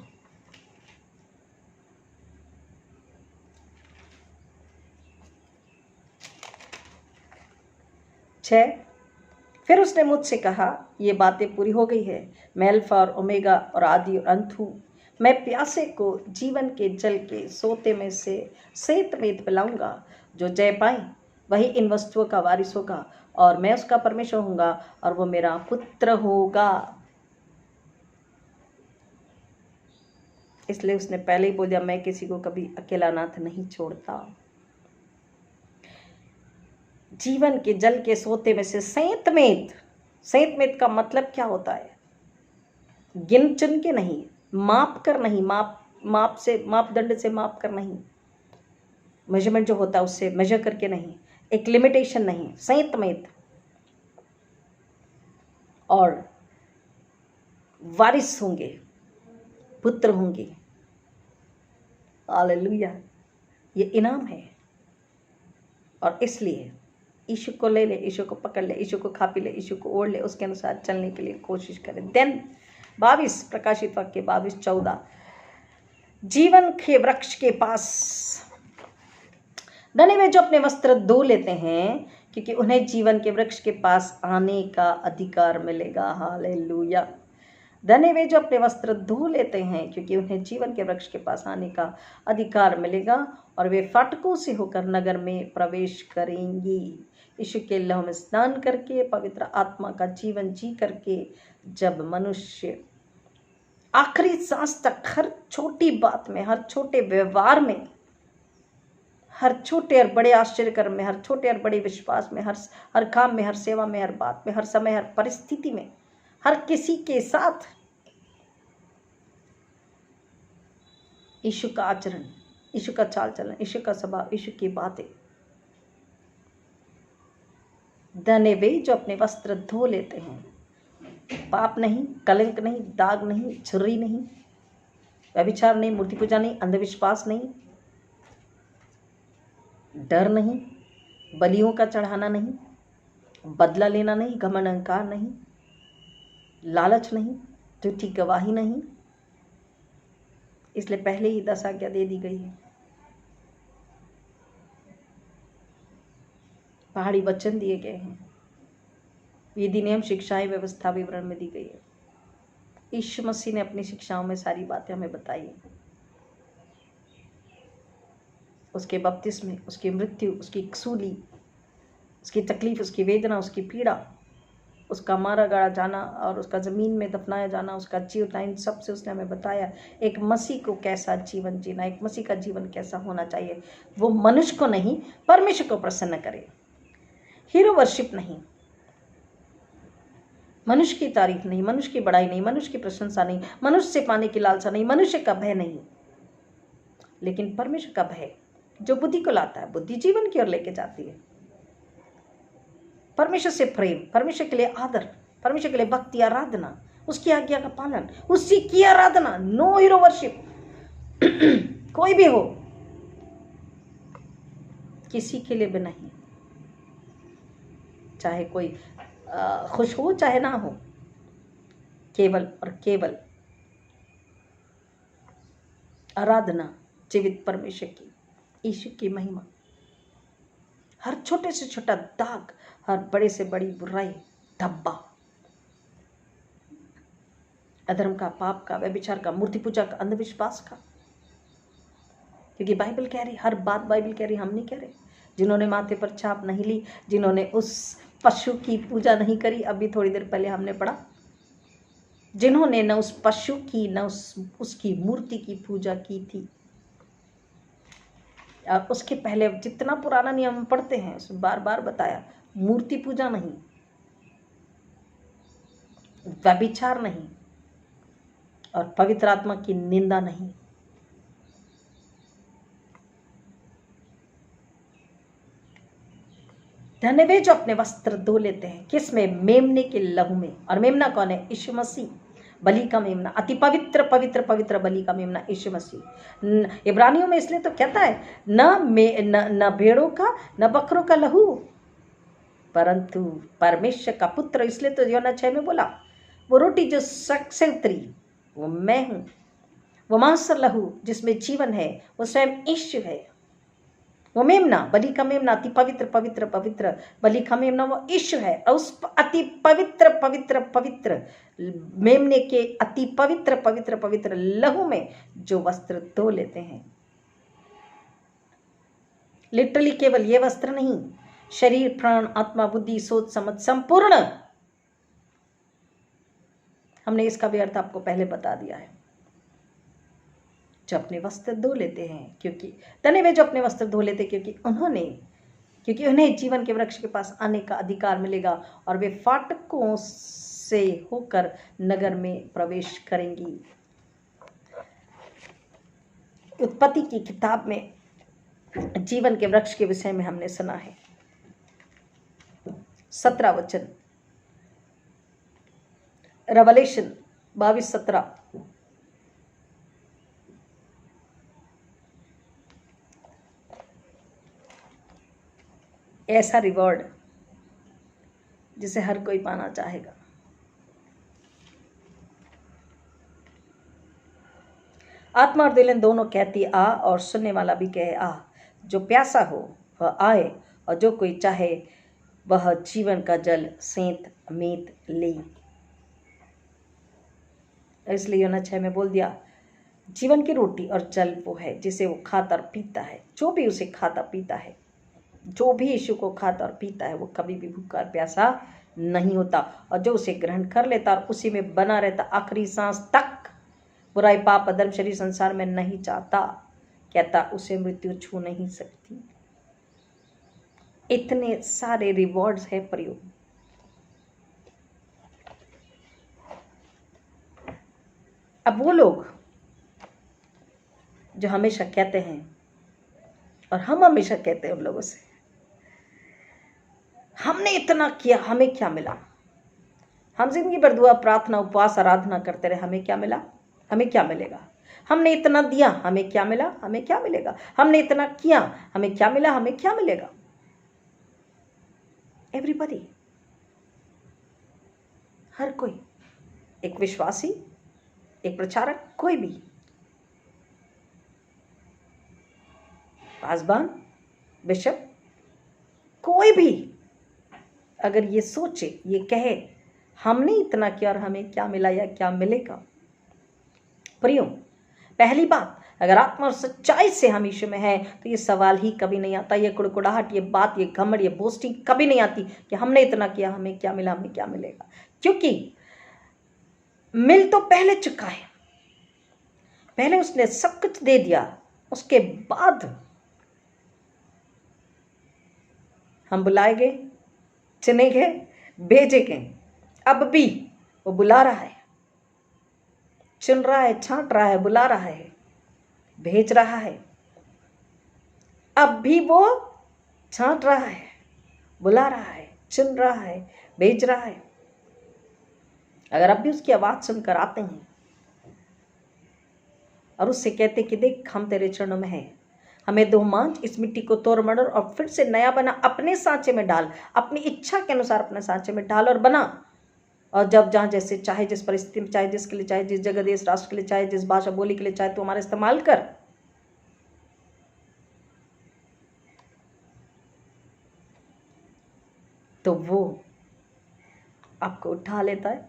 6, फिर उसने मुझसे कहा, ये बातें पूरी हो गई है। मैं अल्फा और ओमेगा और आदि और अंत हूँ। मैं प्यासे को जीवन के जल के सोते में से सहित पिलाऊंगा। जो जय पाए वही इन वस्तुओं का वारिस होगा, और मैं उसका परमेश्वर होऊंगा और वो मेरा पुत्र होगा। इसलिए उसने पहले ही बोल दिया, मैं किसी को कभी अकेला नाथ नहीं छोड़ता। जीवन के जल के सोते में से सहित का मतलब क्या होता है? गिन चुन के नहीं, माप कर नहीं, मापदंड से माप कर नहीं, मेजरमेंट जो होता है उससे मेजर करके नहीं, एक लिमिटेशन नहीं, सहित और वारिस होंगे, पुत्र होंगे। हालेलुया। ये इनाम है। और इसलिए यीशु को ले ले, यीशु को पकड़ ले, यीशु को खा पी ले, यीशु को ओढ़ ले, उसके अनुसार चलने के लिए कोशिश करें। देन 22 प्रकाशित वाक्य 22:14, जीवन के वृक्ष के पास धनी वे जो अपने वस्त्र धो लेते हैं, क्योंकि उन्हें जीवन के वृक्ष के पास आने का अधिकार मिलेगा। हालेलुया। धनी वे जो अपने वस्त्र धो लेते हैं, क्योंकि उन्हें जीवन के वृक्ष के पास आने का अधिकार मिलेगा, और वे फाटकों से होकर नगर में प्रवेश करेंगी। यीशु के लहू में स्नान करके, पवित्र आत्मा का जीवन जी करके, जब मनुष्य आखिरी सांस तक हर छोटी बात में, हर छोटे व्यवहार में, हर छोटे और बड़े आश्चर्य कर्म में, हर छोटे और बड़े विश्वास में, हर काम में, हर सेवा में, हर बात में, हर समय, हर परिस्थिति में, हर किसी के साथ यीशु का आचरण, यीशु का चाल चलन, यीशु का स्वभाव, यीशु की बातें। धन्य वे जो अपने वस्त्र धो लेते हैं, पाप नहीं, कलंक नहीं, दाग नहीं, छुरी नहीं, व्यभिचार नहीं, मूर्ति पूजा नहीं, अंधविश्वास नहीं, डर नहीं, बलियों का चढ़ाना नहीं, बदला लेना नहीं, घमंड अहंकार नहीं, लालच नहीं, झूठी गवाही नहीं, इसलिए पहले ही 10 आज्ञा दे दी गई है। पहाड़ी वचन दिए गए हैं, विधि नियम शिक्षाएं व्यवस्था विवरण में दी गई है। यीशु मसीह ने अपनी शिक्षाओं में सारी बातें हमें बताई है। उसके बपतिस्मे, उसकी मृत्यु, उसकी सूली, उसकी तकलीफ, उसकी वेदना, उसकी पीड़ा, उसका मारा गाड़ा जाना और उसका ज़मीन में दफनाया जाना, उसका जीवना, इन सब से उसने हमें बताया एक मसीह को कैसा जीवन जीना, एक मसीह का जीवन कैसा होना चाहिए। वो मनुष्य को नहीं, परमेश्वर को प्रसन्न करे। हीरो वर्शिप नहीं, मनुष्य की तारीफ नहीं, मनुष्य की बड़ाई नहीं, मनुष्य की प्रशंसा नहीं, मनुष्य से पाने की लालसा नहीं, मनुष्य का भय नहीं, लेकिन परमेश्वर का भय जो बुद्धि को लाता है, बुद्धि जीवन की ओर लेके जाती है। परमेश्वर से प्रेम, परमेश्वर के लिए आदर, परमेश्वर के लिए भक्ति, आराधना, उसकी आज्ञा का पालन, उसी की आराधना। No hero worship. कोई भी हो, किसी के लिए भी नहीं, चाहे कोई खुश हो चाहे ना हो, केवल और केवल आराधना जीवित परमेश्वर की, यीशु की महिमा। हर छोटे से छोटा दाग, हर बड़े से बड़ी बुराई, धब्बा, अधर्म का, पाप का, व्यभिचार का, मूर्ति पूजा का, अंधविश्वास का, क्योंकि बाइबल कह रही, हर बात बाइबल कह रही, हम नहीं कह रहे। जिन्होंने माथे पर छाप नहीं ली, जिन्होंने उस पशु की पूजा नहीं करी, अभी थोड़ी देर पहले हमने पढ़ा, जिन्होंने न उस पशु की न उसकी मूर्ति की पूजा की थी। और उसके पहले जितना पुराना नियम पढ़ते हैं उसमें बार बार बताया, मूर्ति पूजा नहीं, व्यभिचार नहीं, और पवित्र आत्मा की निंदा नहीं। धन्य वे जो अपने वस्त्र धो लेते हैं, किसमें? मेमने के लहू में। और मेमना कौन है? यीशु मसीह, बलि का मेमना, अति पवित्र पवित्र पवित्र बलि का मेमना यीशु मसीह। इब्रानियों में इसलिए तो कहता है न भेड़ों का न बकरों का लहू, परंतु परमेश्वर का पुत्र। इसलिए तो यूहन्ना 6 में बोला, वो रोटी जो सक से उतरी वो मैं हूँ, वो मांस और लहू जिसमें जीवन है वो स्वयं यीशु है। वो मेमना, बलि का मेमना, अति पवित्र पवित्र पवित्र बलि का मेमना वो यीशु है। और उस अति पवित्र पवित्र पवित्र मेमने के अति पवित्र पवित्र पवित्र लहू में जो वस्त्र धो लेते हैं, लिटरली केवल ये वस्त्र नहीं, शरीर, प्राण, आत्मा, बुद्धि, सोच, समझ संपूर्ण। हमने इसका भी अर्थ आपको पहले बता दिया है। जो अपने वस्त्र धो लेते हैं, क्योंकि धन्य वे जो अपने वस्त्र धो लेते, क्योंकि उन्हें जीवन के वृक्ष के पास आने का अधिकार मिलेगा और वे फाटकों से होकर नगर में प्रवेश करेंगी। उत्पत्ति की किताब में जीवन के वृक्ष के विषय में हमने सुना है, 17 वचन, रेवलेशन 22:17। ऐसा रिवॉर्ड जिसे हर कोई पाना चाहेगा। आत्मा और दिल दोनों कहती आ, और सुनने वाला भी कहे आ। जो प्यासा हो वह आए, और जो कोई चाहे वह जीवन का जल सेंत मीत ले। इसलिए यूहन्ना 6 में बोल दिया, जीवन की रोटी और जल वो है जिसे वो खाता और पीता है। जो भी उसे खाता पीता है, जो भी यीशु को खाता और पीता है, वो कभी भी भूखा और प्यासा नहीं होता। और जो उसे ग्रहण कर लेता और उसी में बना रहता आखिरी सांस तक, बुराई, पाप, अधर्म, शरीर संसार में नहीं चाहता, कहता उसे मृत्यु छू नहीं सकती। इतने सारे रिवॉर्ड्स है प्रयोग। अब वो लोग जो हमेशा कहते हैं, और हम हमेशा कहते हैं उन लोगों से, हमने इतना किया, हमें क्या मिला? हम जिंदगी भर दुआ, प्रार्थना, उपवास, आराधना करते रहे, हमें क्या मिला? हमें क्या मिलेगा? हमने इतना दिया, हमें क्या मिला? हमें क्या मिलेगा? हमने इतना किया, हमें क्या मिला? हमें क्या मिलेगा? एवरीबॉडी, हर कोई। एक विश्वासी, एक प्रचारक, कोई भी, पासबान, बिशप, कोई भी अगर ये सोचे, ये कहे हमने इतना किया और हमें क्या मिला या क्या मिलेगा। प्रियो, पहली बात, अगर आत्मा और सच्चाई से हम यीशु में हैं तो ये सवाल ही कभी नहीं आता, ये कुड़कुड़ाहट, ये बात, ये घमंड, ये बोस्टिंग कभी नहीं आती कि हमने इतना किया, हमें क्या मिला, हमें क्या मिलेगा। क्योंकि मिल तो पहले चुका है, पहले उसने सब कुछ दे दिया, उसके बाद हम बुलाए गए, चुने गए, भेजे गए। अब भी वो बुला रहा है, चुन रहा है, छांट रहा है, बुला रहा है, भेज रहा है। अब भी वो छांट रहा है, बुला रहा है, चुन रहा है, भेज रहा है। अगर अब भी उसकी आवाज़ सुनकर आते हैं और उससे कहते कि देख हम तेरे चरणों में हैं, हमें दो मांझ इस मिट्टी को तोड़ मरोड़ और फिर से नया बना, अपने सांचे में डाल, अपनी इच्छा के अनुसार अपने सांचे में डाल और बना। और जब जहाँ जैसे चाहे, जिस परिस्थिति में चाहे, जिसके लिए चाहे, जिस जगह देश राष्ट्र के लिए चाहे, जिस भाषा बोली के लिए चाहे, तो हमारा इस्तेमाल कर। तो वो आपको उठा लेता है।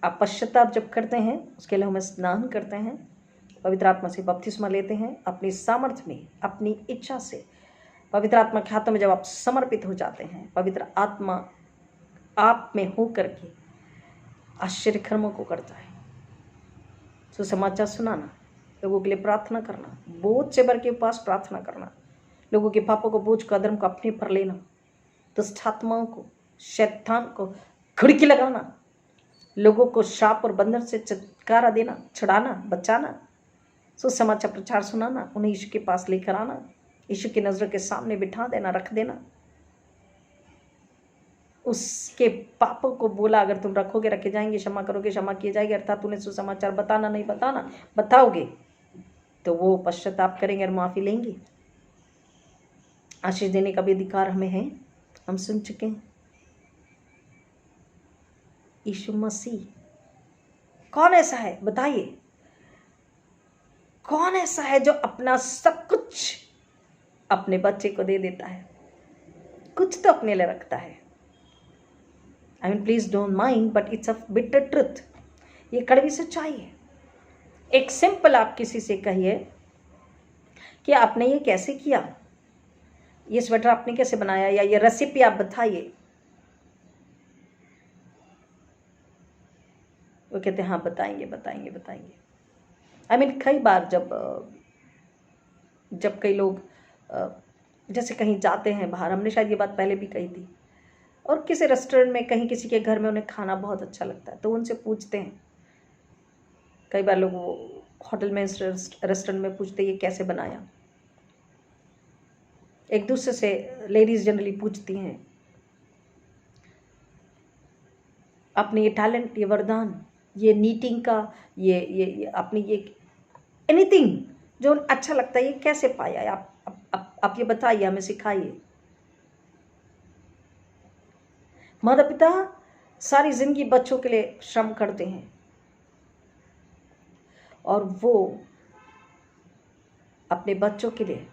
आप पश्चाताप जब करते हैं, उसके लिए हमें स्नान करते हैं, पवित्र आत्मा से बपतिस्मा लेते हैं, अपनी सामर्थ्य में, अपनी इच्छा से पवित्र आत्मा के हाथों में जब आप समर्पित हो जाते हैं, पवित्र आत्मा आप में हो करके आश्चर्य कर्मों को करता है। सुसमाचार सुनाना, लोगों के लिए प्रार्थना करना, बोझ से भर के पास प्रार्थना करना, लोगों के पापों को, बोझ को, अधर्म को अपने पर लेना, दुष्ट आत्माओं को, शैतान को खिड़की लगाना, लोगों को श्राप और बंधन से छुटकारा देना, छुड़ाना, बचाना, सुसमाचार प्रचार सुनाना, उन्हें यीशु के पास लेकर आना, यीशु की नज़रों के सामने बिठा देना, रख देना। उसके पापों को बोला अगर तुम रखोगे रखे जाएंगे, क्षमा करोगे क्षमा किए जाएंगे, अर्थात उन्हें सुसमाचार बताना नहीं बताना, बताओगे तो वो पश्चाताप करेंगे और माफ़ी लेंगे। आशीष देने का भी अधिकार हमें है, हम सुन चुके हैं। यीशु मसीह कौन ऐसा है, बताइए, कौन ऐसा है जो अपना सब कुछ अपने बच्चे को दे देता है? कुछ तो अपने लिए रखता है। I mean please don't mind, but it's a bitter truth. ये कड़वी सच्चाई है। एक सिंपल आप किसी से कहिए कि आपने ये कैसे किया, ये स्वेटर आपने कैसे बनाया, या ये रेसिपी आप बताइए। वो कहते हैं हाँ बताएंगे बताएंगे बताएंगे। आई मीन कई बार जब कई लोग जैसे कहीं जाते हैं बाहर, हमने शायद ये बात पहले भी कही थी, और किसी रेस्टोरेंट में, कहीं किसी के घर में उन्हें खाना बहुत अच्छा लगता है, तो उनसे पूछते हैं। कई बार लोग वो होटल में, रेस्टोरेंट में पूछते ये कैसे बनाया। एक दूसरे से लेडीज़ जनरली पूछती हैं अपने ये टैलेंट, ये वरदान, ये नीटिंग का, ये अपनी ये एनीथिंग जो अच्छा लगता है, ये कैसे पाया है आप ये बताइए, हमें सिखाइए। माता पिता सारी जिंदगी बच्चों के लिए श्रम करते हैं और वो अपने बच्चों के लिए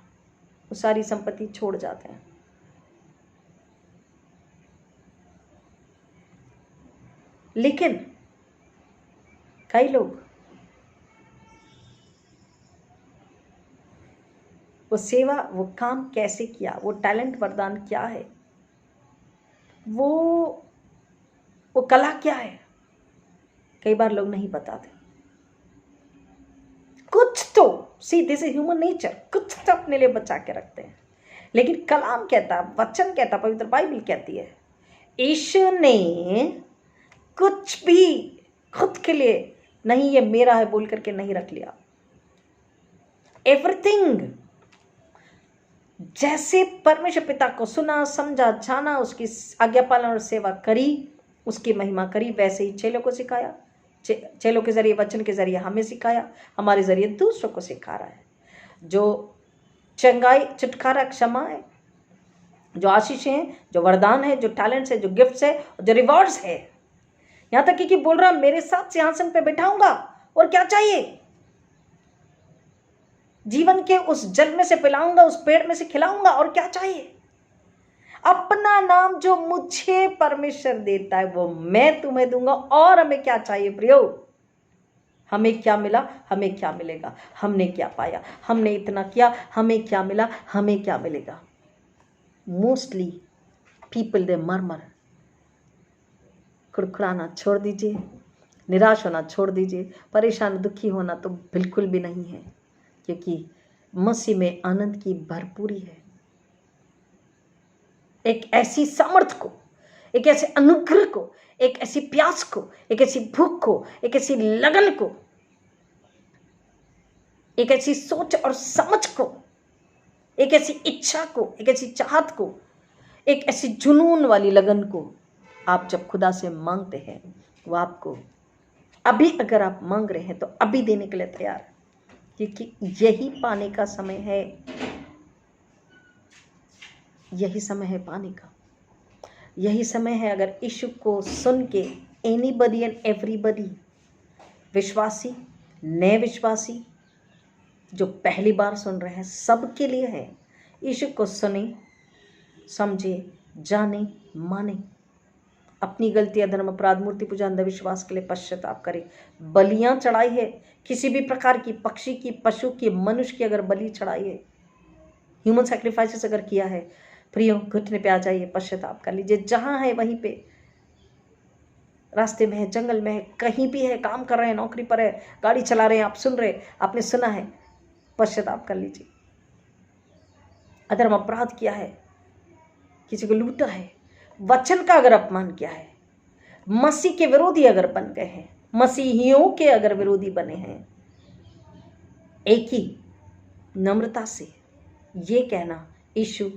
वो सारी संपत्ति छोड़ जाते हैं। लेकिन कई लोग वो सेवा, वो काम कैसे किया, वो टैलेंट, वरदान क्या है, वो कला क्या है, कई बार लोग नहीं बताते। कुछ तो see this is human nature, कुछ तो अपने लिए बचा के रखते हैं। लेकिन कलाम कहता, वचन कहता, पवित्र बाइबल कहती है यीशु ने कुछ भी खुद के लिए नहीं, ये मेरा है बोल करके नहीं रख लिया। एवरीथिंग जैसे परमेश्वर पिता को सुना, समझा, जाना, उसकी आज्ञा पालन और सेवा करी, उसकी महिमा करी, वैसे ही चेलों को सिखाया। चेलों के जरिए, वचन के जरिए हमें सिखाया, हमारे जरिए दूसरों को सिखा रहा है। जो चंगाई, छुटकारा, क्षमा है, जो आशीष हैं, जो वरदान है, जो टैलेंट्स है, जो गिफ्ट्स है, जो रिवॉर्ड्स है, यहां तक कि बोल रहा मेरे साथ सिंहासन पे बैठाऊंगा, और क्या चाहिए? जीवन के उस जल में से पिलाऊंगा, उस पेड़ में से खिलाऊंगा, और क्या चाहिए? अपना नाम जो मुझे परमेश्वर देता है वो मैं तुम्हें दूंगा। और हमें क्या चाहिए प्रियो? हमें क्या मिला, हमें क्या मिलेगा? हमने क्या पाया? हमने इतना किया, हमें क्या मिला, हमें क्या मिलेगा? Mostly people they मरमर। कुड़कुड़ाना छोड़ दीजिए, निराश होना छोड़ दीजिए, परेशान दुखी होना तो बिल्कुल भी नहीं है, क्योंकि मसीह में आनंद की भरपूरी है। एक ऐसी सामर्थ को, एक ऐसे अनुग्रह को, एक ऐसी प्यास को, एक ऐसी भूख को, एक ऐसी लगन को, एक ऐसी सोच और समझ को, एक ऐसी इच्छा को, एक ऐसी चाहत को, एक ऐसी जुनून वाली लगन को आप जब खुदा से मांगते हैं, वो आपको अभी, अगर आप मांग रहे हैं तो अभी देने के लिए तैयार है, क्योंकि यही पाने का समय है। यही समय है पाने का, यही समय है। अगर यीशु को सुन के एनीबडी एंड एवरीबडी, विश्वासी, नए विश्वासी, जो पहली बार सुन रहे हैं, सबके लिए है। यीशु को सुने, समझे, जाने, माने, अपनी गलती, अधर्म, अपराध, मूर्ति पूजा, अंधविश्वास के लिए पश्चाताप करे। बलियां चढ़ाई है, किसी भी प्रकार की, पक्षी की, पशु की, मनुष्य की अगर बलि चढ़ाई है, ह्यूमन सैक्रिफाइसेस अगर किया है, प्रियो घुटने पे आ जाइए, पश्चाताप कर लीजिए। जहां है वहीं पे, रास्ते में है, जंगल में है, कहीं भी है, काम कर रहे हैं, नौकरी पर है, गाड़ी चला रहे हैं, आप सुन रहे, आपने सुना है, पश्चाताप कर लीजिए। अधर्म, अपराध किया है, किसी को लूटा है, वचन का अगर अपमान किया है, मसीह के विरोधी अगर बन गए हैं, मसीहियों के अगर विरोधी बने हैं, एक ही नम्रता से ये कहना, यीशु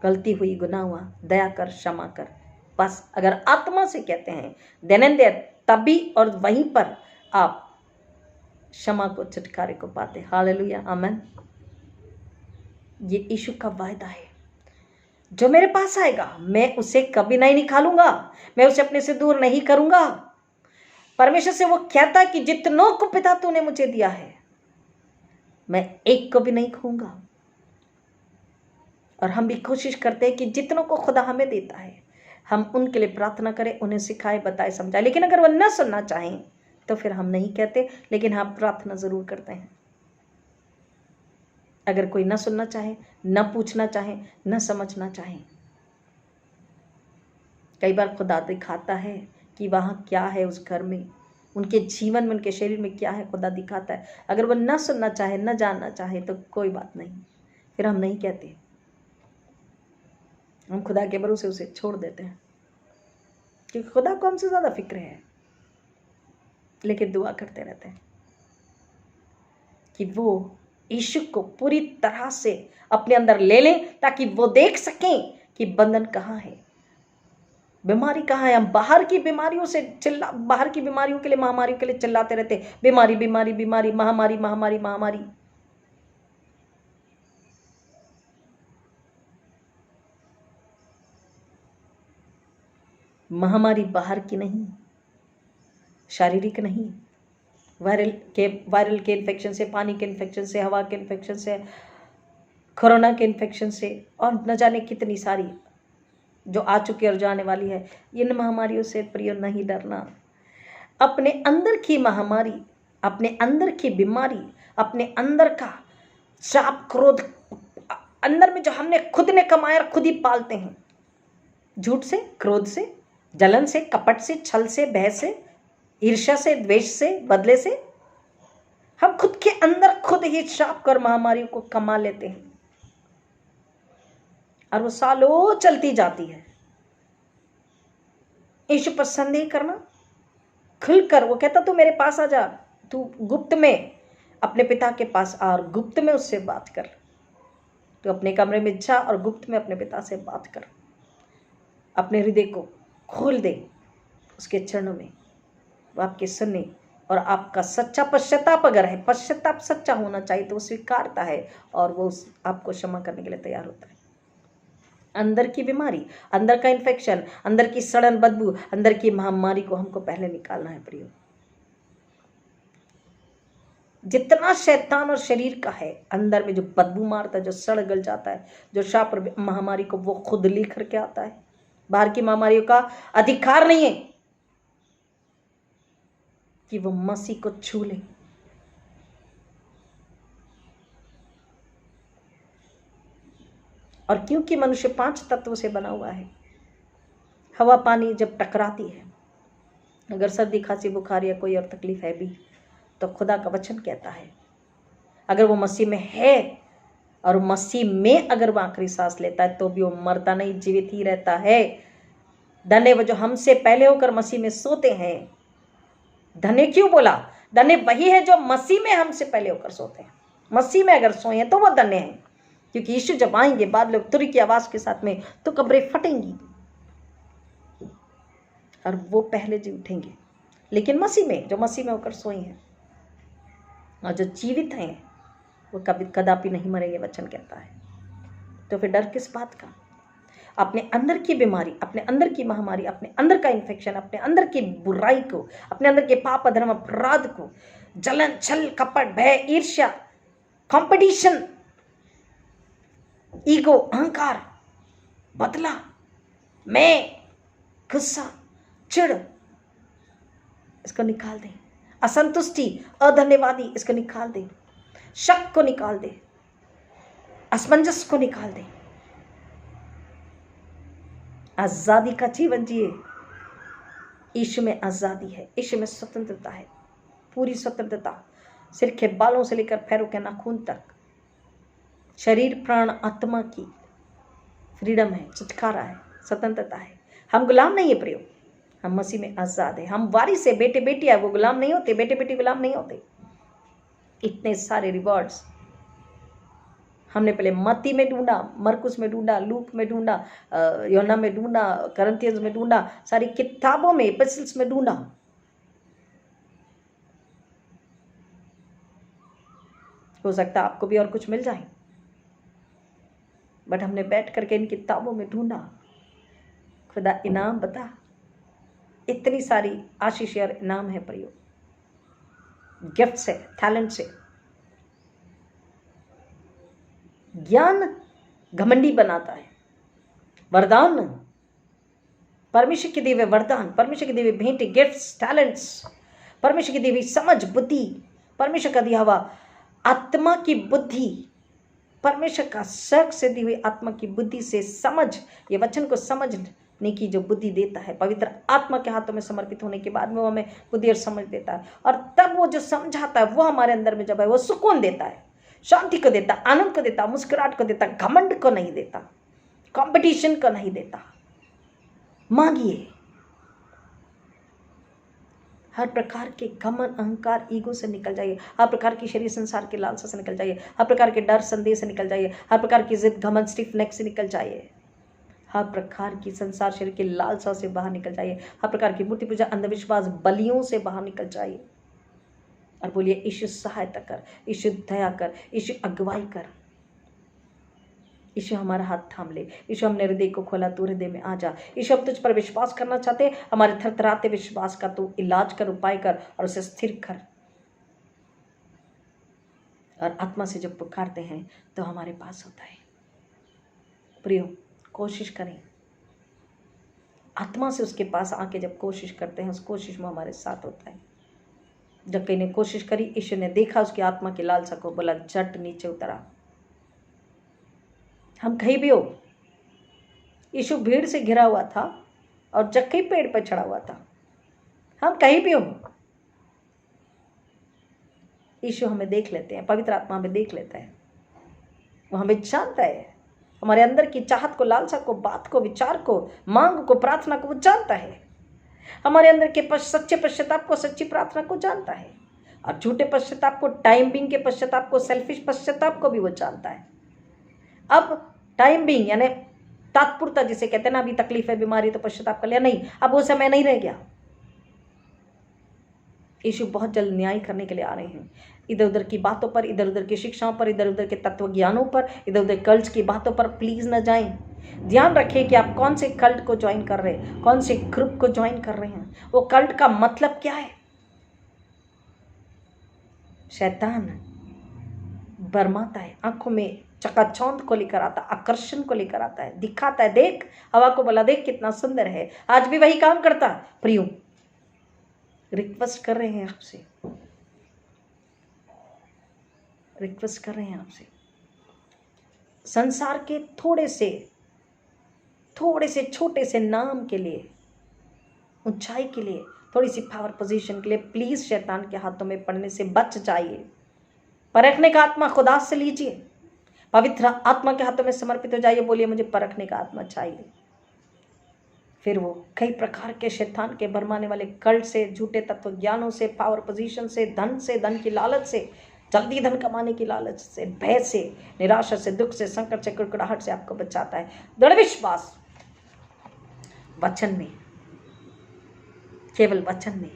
गलती हुई, गुनाह हुआ, दया कर, क्षमा कर। बस अगर आत्मा से कहते हैं देन एंड देयर, तभी और वहीं पर आप क्षमा को, छुटकारे को पाते। हालेलुया, आमेन। ये यीशु का वायदा है, जो मेरे पास आएगा मैं उसे कभी नहीं निकालूंगा, मैं उसे अपने से दूर नहीं करूंगा। परमेश्वर से वो कहता है कि जितनों को पिता तूने मुझे दिया है, मैं एक को भी नहीं खोऊंगा। और हम भी कोशिश करते हैं कि जितनों को खुदा हमें देता है, हम उनके लिए प्रार्थना करें, उन्हें सिखाए, बताए, समझाए। लेकिन अगर वो न सुनना चाहें तो फिर हम नहीं कहते, लेकिन हम प्रार्थना जरूर करते हैं। अगर कोई न सुनना चाहे, न पूछना चाहे, न समझना चाहे, कई बार खुदा दिखाता है कि वहाँ क्या है, उस घर में, उनके जीवन में, उनके शरीर में क्या है, खुदा दिखाता है। अगर वो न सुनना चाहे, न जानना चाहे तो कोई बात नहीं, फिर हम नहीं कहते, हम खुदा के भरोसे उसे छोड़ देते हैं, क्योंकि खुदा को हमसे ज़्यादा फिक्र है। लेकिन दुआ करते रहते हैं कि वो यीशु को पूरी तरह से अपने अंदर ले लें, ताकि वो देख सकें कि बंधन कहाँ है, बीमारी कहाँ है। हम बाहर की बीमारियों से बाहर की बीमारियों के लिए, महामारियों के लिए चिल्लाते रहते, बीमारी बीमारी बीमारी, महामारी महामारी महामारी। महामारी बाहर की नहीं, शारीरिक नहीं, वायरल के इन्फेक्शन से, पानी के इन्फेक्शन से, हवा के इन्फेक्शन से, कोरोना के इन्फेक्शन से, और न जाने कितनी सारी जो आ चुकी और जाने वाली है। इन महामारियों से प्रिय नहीं डरना। अपने अंदर की महामारी, अपने अंदर की बीमारी, अपने अंदर का शाप, क्रोध, अंदर में जो हमने खुद ने कमाया और खुद ही पालते हैं, झूठ से, क्रोध से, जलन से, कपट से, छल से, भय से, ईर्ष्या से, द्वेष से, बदले से, हम खुद के अंदर खुद ही शाप कर महामारियों को कमा लेते हैं, और वो सालों चलती जाती है। यीशु पर संदेह करना, खुलकर वो कहता तू मेरे पास आ जा, तू गुप्त में अपने पिता के पास आ और गुप्त में उससे बात कर। तो अपने कमरे में जा और गुप्त में अपने पिता से बात कर, अपने हृदय को खोल दे उसके चरणों में, वो आपके सुनने। और आपका सच्चा पश्चाताप अगर है, पश्चाताप सच्चा होना चाहिए, तो वो स्वीकारता है और वो आपको क्षमा करने के लिए तैयार होता है। अंदर की बीमारी, अंदर का इन्फेक्शन, अंदर की सड़न बदबू, अंदर की महामारी को हमको पहले निकालना है प्रियो। जितना शैतान और शरीर का है अंदर में, जो बदबू मारता है, जो सड़ गल जाता है, जो शाप और महामारी को वो खुद लेकर के आता है। बाहर की महामारियों का अधिकार नहीं है कि वो मसीह को छू ले। और क्योंकि मनुष्य 5 तत्वों से बना हुआ है, हवा पानी जब टकराती है, अगर सर्दी खांसी बुखार या कोई और तकलीफ है भी, तो खुदा का वचन कहता है अगर वो मसीह में है और मसीह में अगर वो आखिरी सांस लेता है तो भी वो मरता नहीं, जीवित ही रहता है। धन्य वो जो हमसे पहले होकर मसीह में सोते हैं। धन्य क्यों बोला? धन्य वही है जो मसीह में हमसे पहले होकर सोते हैं। मसीह में अगर सोए हैं तो वो धन्य है, क्योंकि यीशु जब आएंगे बादलों तुरी की आवाज के साथ में तो कब्रें फटेंगी और वो पहले जी उठेंगे। लेकिन मसीह में, जो मसीह में होकर सोए हैं और जो जीवित हैं, वो कभी कदापि नहीं मरेंगे, वचन कहता है। तो फिर डर किस बात का? अपने अंदर की बीमारी, अपने अंदर की महामारी, अपने अंदर का इन्फेक्शन, अपने अंदर की बुराई को, अपने अंदर के पाप अधर्म अपराध को, जलन छल कपट भय ईर्ष्या कंपटीशन ईगो अहंकार बदला मैं गुस्सा चिड़, इसको निकाल दें। असंतुष्टि अधन्यवादी, इसको निकाल दें। शक को निकाल दें, असमंजस को निकाल दें। आजादी का जीवन जिए। यीशु में आजादी है, यीशु में स्वतंत्रता है, पूरी स्वतंत्रता, सिर के बालों से लेकर पैरों के नाखून तक, शरीर प्राण आत्मा की फ्रीडम है, छुटकारा है, स्वतंत्रता है। हम गुलाम नहीं है प्रियो, हम मसीह में आजाद है। हम वारिस है, बेटे बेटियां, वो गुलाम नहीं होते, बेटे बेटी गुलाम नहीं होते। इतने सारे रिवॉर्ड्स हमने पहले मत्ती में ढूंढा, मरकुस में ढूंढा, लूक में ढूंढा, यूहन्ना में ढूंढा, करंथियंस में ढूंढा, सारी किताबों में, एपिसल्स में ढूंढा। हो सकता है आपको भी और कुछ मिल जाए, बट हमने बैठ करके इन किताबों में ढूंढा। खुदा इनाम बता, इतनी सारी आशीष और इनाम है प्रियो, गिफ्ट से, टैलेंट से। ज्ञान घमंडी बनाता है, वरदान, परमेश्वर के दिए हुए वरदान, परमेश्वर के दिए हुए भेंटे, गिफ्ट्स, टैलेंट्स, परमेश्वर की दी हुई समझ बुद्धि, परमेश्वर का दिया हुआ आत्मा की बुद्धि, परमेश्वर का सर्क से दी हुई आत्मा की बुद्धि से समझ, ये वचन को समझने की जो बुद्धि देता है, पवित्र आत्मा के हाथों में समर्पित होने के बाद में वो हमें बुद्धि और समझ देता है। और तब वो जो समझाता है वो हमारे अंदर में जब है, वो सुकून देता है, शांति को देता, आनंद को देता, मुस्कुराहट को देता, घमंड को नहीं देता, कंपटीशन को नहीं देता। मांगिए, हर प्रकार के घमंड अहंकार ईगो से निकल जाइए, हर प्रकार की शरीर संसार के लालसा से निकल जाइए, हर प्रकार के डर संदेह से निकल जाइए, हर प्रकार की जिद घमंड स्टिफ नेक से निकल जाइए, हर प्रकार की संसार शरीर के लालसा से बाहर निकल जाइए, हर प्रकार की मूर्ति पूजा अंधविश्वास बलियों से बाहर निकल जाइए और बोलिए यीशु सहायता कर, यीशु दया कर, यीशु अगुवाई कर, यीशु हमारा हाथ थाम ले, यीशु हमने हृदय को खोला, तू हृदय में आ जा। यीशु हम तुझ पर विश्वास करना चाहते हैं, हमारे थरथराते विश्वास का तू इलाज कर, उपाय कर और उसे स्थिर कर। और आत्मा से जब पुकारते हैं तो हमारे पास होता है। प्रियो, कोशिश करें, आत्मा से उसके पास आके जब कोशिश करते हैं, उस कोशिश में हमारे साथ होता है। जब कहीं ने कोशिश करी, यीशु ने देखा उसकी आत्मा की लालसा को, बोला झट नीचे उतरा। हम कहीं भी हो, यीशु भीड़ से घिरा हुआ था और जक्कई पेड़ पर चढ़ा हुआ था। हम कहीं भी हो, यीशु हमें देख लेते हैं, पवित्र आत्मा हमें देख लेता है, वो हमें जानता है, हमारे अंदर की चाहत को, लालसा को, बात को, विचार को, मांग को, प्रार्थना को वो जानता है। हमारे अंदर के सच्चे पश्चाताप को, सच्ची प्रार्थना को जानता है, और झूठे पश्चाताप को, टाइम बिंग के पश्चाताप को, सेल्फिश पश्चाताप को भी वो जानता है। अब टाइम बिंग यानी तात्पुरता जिसे कहते हैं ना, अभी तकलीफ है, बीमारी, तो पश्चाताप कर लिया, नहीं, अब वो समय नहीं रह गया। यीशु बहुत जल्द न्याय करने के लिए आ रहे हैं। इधर उधर की बातों पर, इधर उधर की शिक्षाओं पर, इधर उधर के तत्व ज्ञानों पर, इधर उधर कल्च की बातों पर प्लीज न जाएं। ध्यान रखिए कि आप कौन से कल्ट को ज्वाइन कर रहे हैं, कौन से ग्रुप को ज्वाइन कर रहे हैं, वो कल्ट का मतलब क्या है। शैतान बरमाता है, आंखों में चकाचौंध को लेकर आता, आकर्षण को लेकर आता है, दिखाता है, देख हवा को बोला देख कितना सुंदर है, आज भी वही काम करता। प्रियो, रिक्वेस्ट कर रहे हैं आपसे, रिक्वेस्ट कर रहे हैं आपसे, संसार के थोड़े से छोटे से नाम के लिए, ऊंचाई के लिए, थोड़ी सी पावर पोजीशन के लिए प्लीज शैतान के हाथों में पड़ने से बच जाइए। परखने का आत्मा खुदा से लीजिए, पवित्र आत्मा के हाथों में समर्पित हो जाइए, बोलिए मुझे परखने का आत्मा चाहिए। फिर वो कई प्रकार के शैतान के भरमाने वाले कल्ट से, झूठे तत्व ज्ञानों से, पावर पोजीशन से, धन की लालच से, जल्दी धन कमाने की लालच से, भय से, निराशा से, दुख से, संकट से, कुड़कुड़ाहट से आपको बचाता है। दृढ़ विश्वास वचन में, केवल वचन में,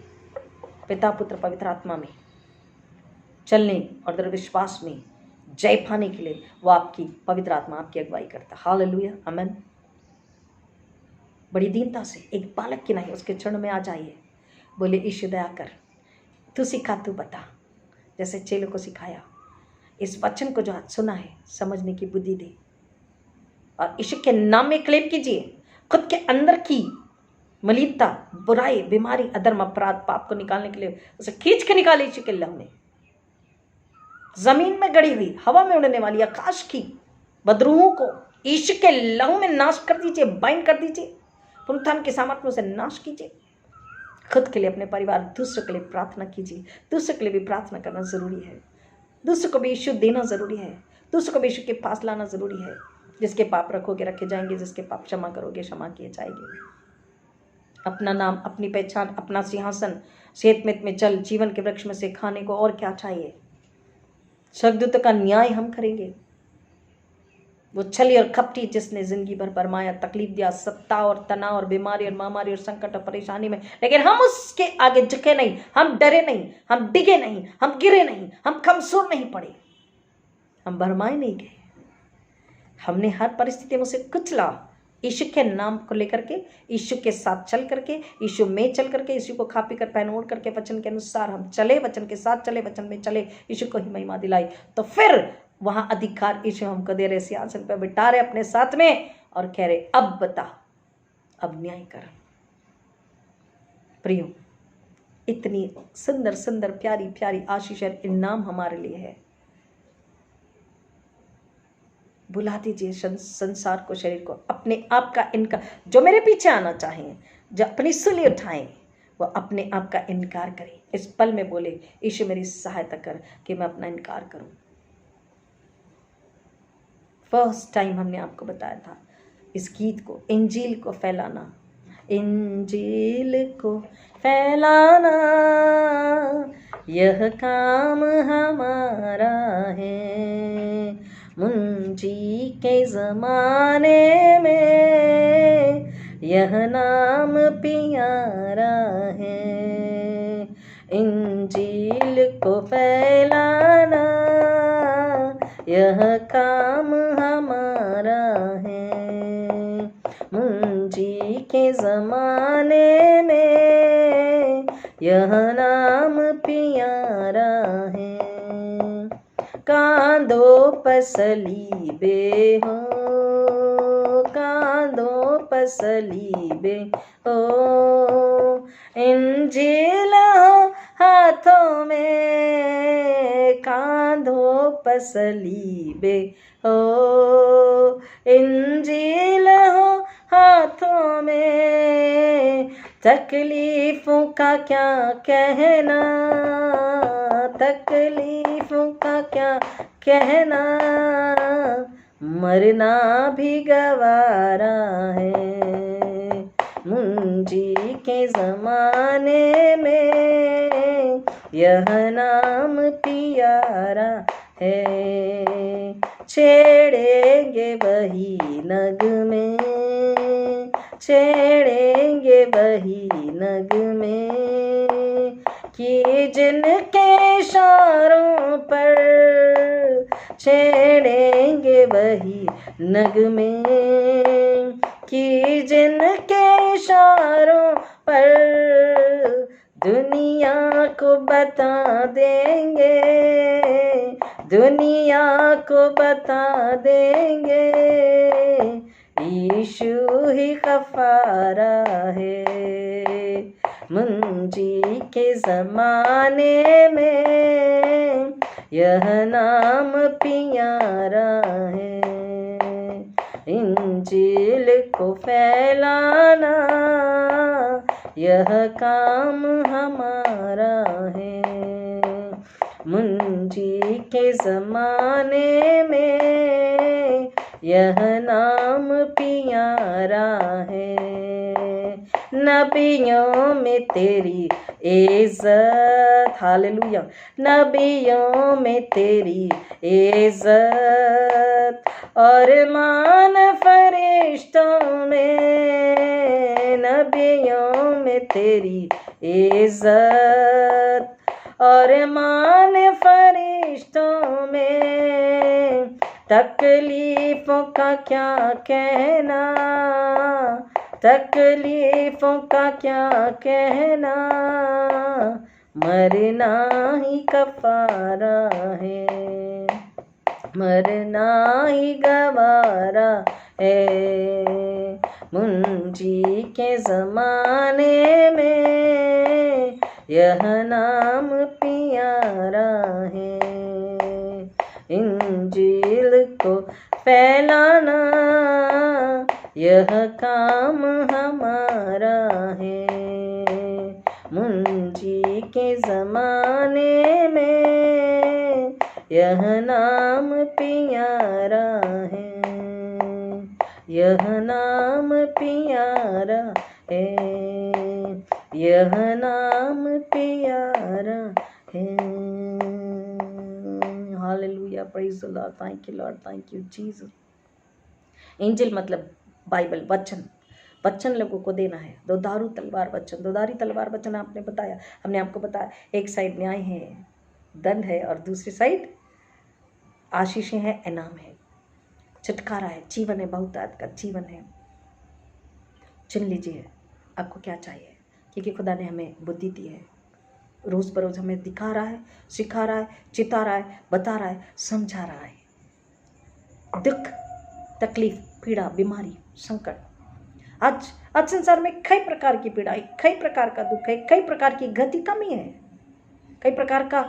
पिता पुत्र पवित्र आत्मा में चलने और दृढ़ विश्वास में जय पाने के लिए वो आपकी पवित्र आत्मा आपकी अगुवाई करता। हालेलुया, आमेन। बड़ी दीनता से एक बालक की नहीं उसके चरणों में आ जाइए, बोले ईशु दया कर, तू सिखा, तू बता, जैसे चेलों को सिखाया। इस वचन को जो आज सुना है समझने की बुद्धि दे, और ईशु के नाम में क्लेम कीजिए। खुद के अंदर की मलिनता, बुराई, बीमारी, अधर्म, अपराध, पाप को निकालने के लिए उसे खींच के निकाले ईशु के लहू में। जमीन में गड़ी हुई, हवा में उड़ने वाली, आकाश की बदरूहों को ईशु के लहू में नाश कर दीजिए, बाइंड कर दीजिए, पुनरुत्थान के सामर्थ्य में उसे नाश कीजिए। खुद के लिए, अपने परिवार, दूसरों के लिए प्रार्थना कीजिए। दूसरों के लिए भी प्रार्थना करना जरूरी है, दूसरों को भी ईशु देना जरूरी है, दूसरों को भी ईशु के पास लाना जरूरी है। जिसके पाप रखोगे रखे जाएंगे, जिसके पाप क्षमा करोगे क्षमा किए जाएंगे। अपना नाम, अपनी पहचान, अपना सिंहासन, सेतमित में चल, जीवन के वृक्ष में से खाने को और क्या चाहिए। स्वर्गदूतों का न्याय हम करेंगे। वो छली और कपटी जिसने जिंदगी भर बरमाया, तकलीफ दिया, सत्ता और तनाव और बीमारी और महामारी और संकट और परेशानी में, लेकिन हम उसके आगे झुके नहीं, हम डरे नहीं, हम डिगे नहीं, हम गिरे नहीं, हम कमजोर नहीं पड़े, हम भरमाए नहीं गए। हमने हर परिस्थिति में उसे कुचला, यीशु के नाम को लेकर के, यीशु के साथ चल करके, यीशु में चल करके, यीशु को खा पी कर पहन ओढ़ करके वचन के अनुसार हम चले, वचन के साथ चले, वचन में चले, यीशु को ही महिमा दिलाई, तो फिर वहां अधिकार यीशु हमको दे रहे, सिंहासन पर बिठा रहे अपने साथ में और कह रहे अब बता, अब न्याय कर। प्रियो, इतनी सुंदर सुंदर प्यारी प्यारी आशीष और इनाम हमारे लिए है। बुला दीजिए संसार को, शरीर को, अपने आप का इनकार, जो मेरे पीछे आना चाहें, जो अपनी सूली उठाएं, वो अपने आप का इनकार करें। इस पल में बोले यीशु मेरी सहायता कर कि मैं अपना इनकार करूं। फर्स्ट टाइम हमने आपको बताया था इस गीत को, इंजील को फैलाना, इंजील को फैलाना यह काम हमारा है। मुंजी के ज़माने में यह नाम प्यारा है। इंजील को फैलाना यह काम हमारा है। मुंजी के ज़माने में यह नाम प्यारा है। कांधों पर सलीबे हो, कांधों पर सलीबे हो, इंजील हो हाथों में, कांधों पर सलीबे हो, इंजील हो हाथों में। तकलीफों का क्या कहना, तकलीफों का क्या कहना, मरना भी गवारा है। मुंजी के ज़माने में यह नाम प्यारा है। छेड़ेंगे वही नगमे, छेड़ेंगे वही नगमे कि जिनके इशारों पर छेड़ेंगे वही नगमे। कि जिनके इशारों पर दुनिया को बता देंगे, दुनिया को बता देंगे, यीशु ही गफारा है। मुंजी के ज़माने में यह नाम प्यारा है। इंजील को फैलाना यह काम हमारा है। मुंजी के ज़माने में यह नाम प्यारा है। नबियों में तेरी इज्जत, हालेलुया, नबियों में तेरी इज्जत, और मान फरिश्तों में, नबियों में तेरी इज्जत, और मान फरिश्तों में। तकलीफों का क्या कहना, तकलीफों का क्या कहना, मरना ही कफारा है, मरना ही गवारा है। मुंजी के ज़माने में यह नाम प्यारा है। इंजील को फैलाना यह काम हमारा है। मुंजी के ज़माने में यह नाम प्यारा है, यह नाम प्यारा है, यह नाम प्यारा है। Hallelujah, praise the Lord, thank you Lord, thank you Jesus. Angel मतलब बाइबल, वचन, वचन लोगों को देना है। दोधारू तलवार वचन, दोधारी तलवार वचन आपने बताया, हमने आपको बताया, एक साइड न्याय है, दंड है, और दूसरी साइड आशीषें हैं, इनाम है, छुटकारा है, जीवन है, बहुतायत का जीवन है। चुन लीजिए आपको क्या चाहिए, क्योंकि खुदा ने हमें बुद्धि दी है, रोज़ बरोज़ हमें दिखा रहा है, सिखा रहा है, चिता रहा है, बता रहा है, समझा रहा है। दुख, तकलीफ, पीड़ा, बीमारी, संकट, आज संसार में कई प्रकार की पीड़ा है, कई प्रकार का दुख है, कई प्रकार की गति कमी है, कई प्रकार का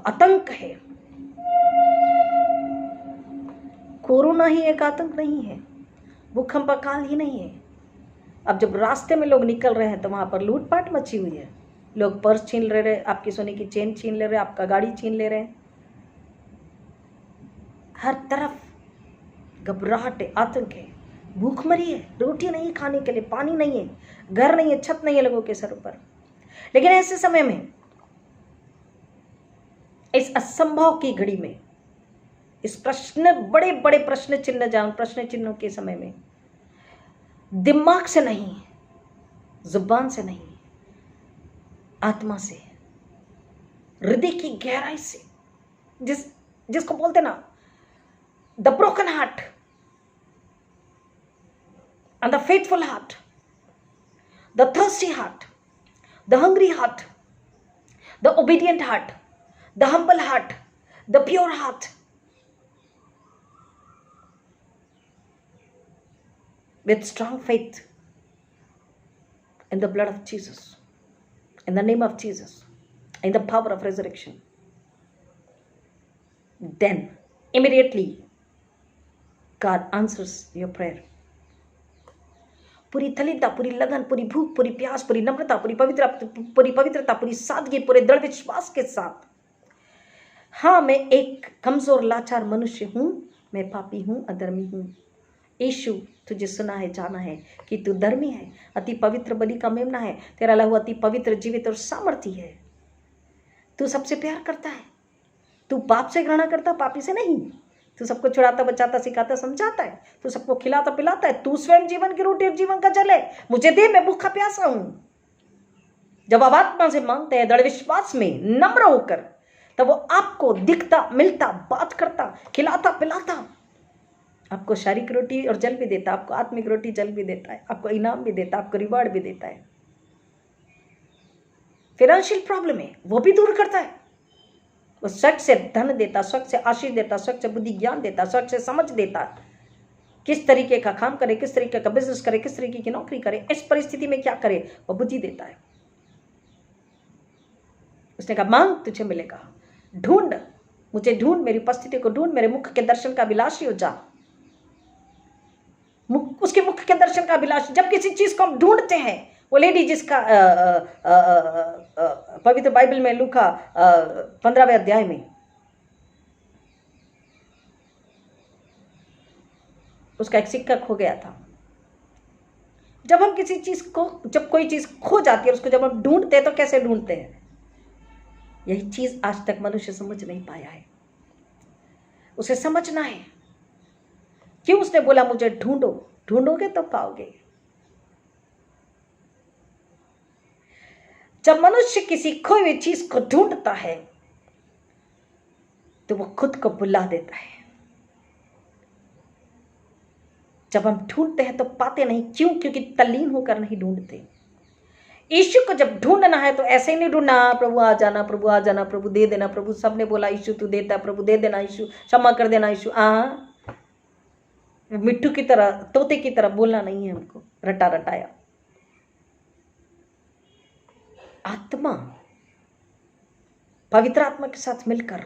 आतंक है। कोरोना ही एक आतंक नहीं है, भूकंप काल ही नहीं है। अब जब रास्ते में लोग निकल रहे हैं तो वहाँ पर लूटपाट मची हुई है, लोग पर्स छीन ले रहे, आपकी सोने की चेन छीन ले रहे, आपका गाड़ी छीन ले रहे हैं, हर तरफ घबराहट है, आतंक है, भूखमरी है, रोटी नहीं खाने के लिए, पानी नहीं है, घर नहीं है, छत नहीं है लोगों के सरों पर। लेकिन ऐसे समय में, इस असंभव की घड़ी में, इस प्रश्न, बड़े बड़े प्रश्न चिन्ह, जान प्रश्न चिन्हों के समय में, दिमाग से नहीं, जुबान से नहीं, आत्मा से, हृदय की गहराई से, जिसको बोलते ना the broken heart and the faithful heart, the thirsty heart, the hungry heart, the obedient heart, the humble heart, the pure heart, with strong faith in the blood of Jesus, in the name of Jesus, in the power of resurrection, then immediately God answers your prayer. पूरी दलिता, पूरी लगन, पूरी भूख, पूरी प्यास, पूरी नम्रता, पूरी पवित्रता, पूरी सादगी, पूरे दृढ़ विश्वास के साथ, हाँ मैं एक कमजोर लाचार मनुष्य हूँ, मैं पापी हूँ, अधर्मी हूँ। यीशु तुझे सुना है, जाना है कि तू धर्मी है, अति पवित्र बलि का मेमना है, तेरा लहू अति पवित्र, जीवित और सामर्थी है। तू सबसे प्यार करता है, तू पाप से घृणा करता, पापी से नहीं। तू सबको छुड़ाता, बचाता, सिखाता, समझाता है, तू सबको खिलाता, पिलाता है। तू स्वयं जीवन की रोटी और जीवन का जल है। मुझे दे, मैं भूखा प्यासा हूं। जब आप आत्मा से मांगते हैं, दृढ़ विश्वास में, नम्र होकर, तब वो आपको दिखता, मिलता, बात करता, खिलाता, पिलाता, आपको शारीरिक रोटी और जल भी देता है, आपको आत्मिक रोटी जल भी देता है, आपको इनाम भी देता है, आपको रिवार्ड भी देता है। फाइनेंशियल प्रॉब्लम है वो भी दूर करता है। वो स्वच्छ से धन देता, स्वच्छ से आशीष देता, स्वच्छ से बुद्धि ज्ञान देता, स्वच्छ से समझ देता, किस तरीके का काम करे, किस तरीके का बिजनेस करे, किस तरीके की नौकरी करे, इस परिस्थिति में क्या करे, वो बुद्धि देता है। उसने कहा मांग तुझे मिलेगा, ढूंढ मुझे, ढूंढ मेरी उपस्थिति को ढूंढ, मेरे मुख के दर्शन का अभिलाषी हो जा। उसके मुख के दर्शन का अभिलाषी। जब किसी चीज को हम ढूंढते हैं, वो लेडी जिसका पवित्र बाइबल में लूका 15वें अध्याय में उसका एक सिक्का खो गया था। जब हम किसी चीज को, जब कोई चीज खो जाती है, उसको जब हम ढूंढते हैं तो कैसे ढूंढते हैं? यही चीज आज तक मनुष्य समझ नहीं पाया है। उसे समझना है क्यों उसने बोला मुझे ढूंढो, ढूंढोगे तो पाओगे। जब मनुष्य किसी खोई हुई चीज को ढूंढता है तो वो खुद को बुला देता है। जब हम ढूंढते हैं तो पाते नहीं। क्यों? क्योंकि तल्लीन होकर नहीं ढूंढते। यीशु को जब ढूंढना है तो ऐसे ही नहीं ढूंढना, प्रभु आ जाना, प्रभु आ जाना, प्रभु दे देना, प्रभु सबने बोला यीशु तू देता, प्रभु दे देना, यीशु क्षमा कर देना, यीशु मिट्टू की तरह, तोते की तरह बोलना नहीं है हमको रटा रटाया। आत्मा, पवित्र आत्मा के साथ मिलकर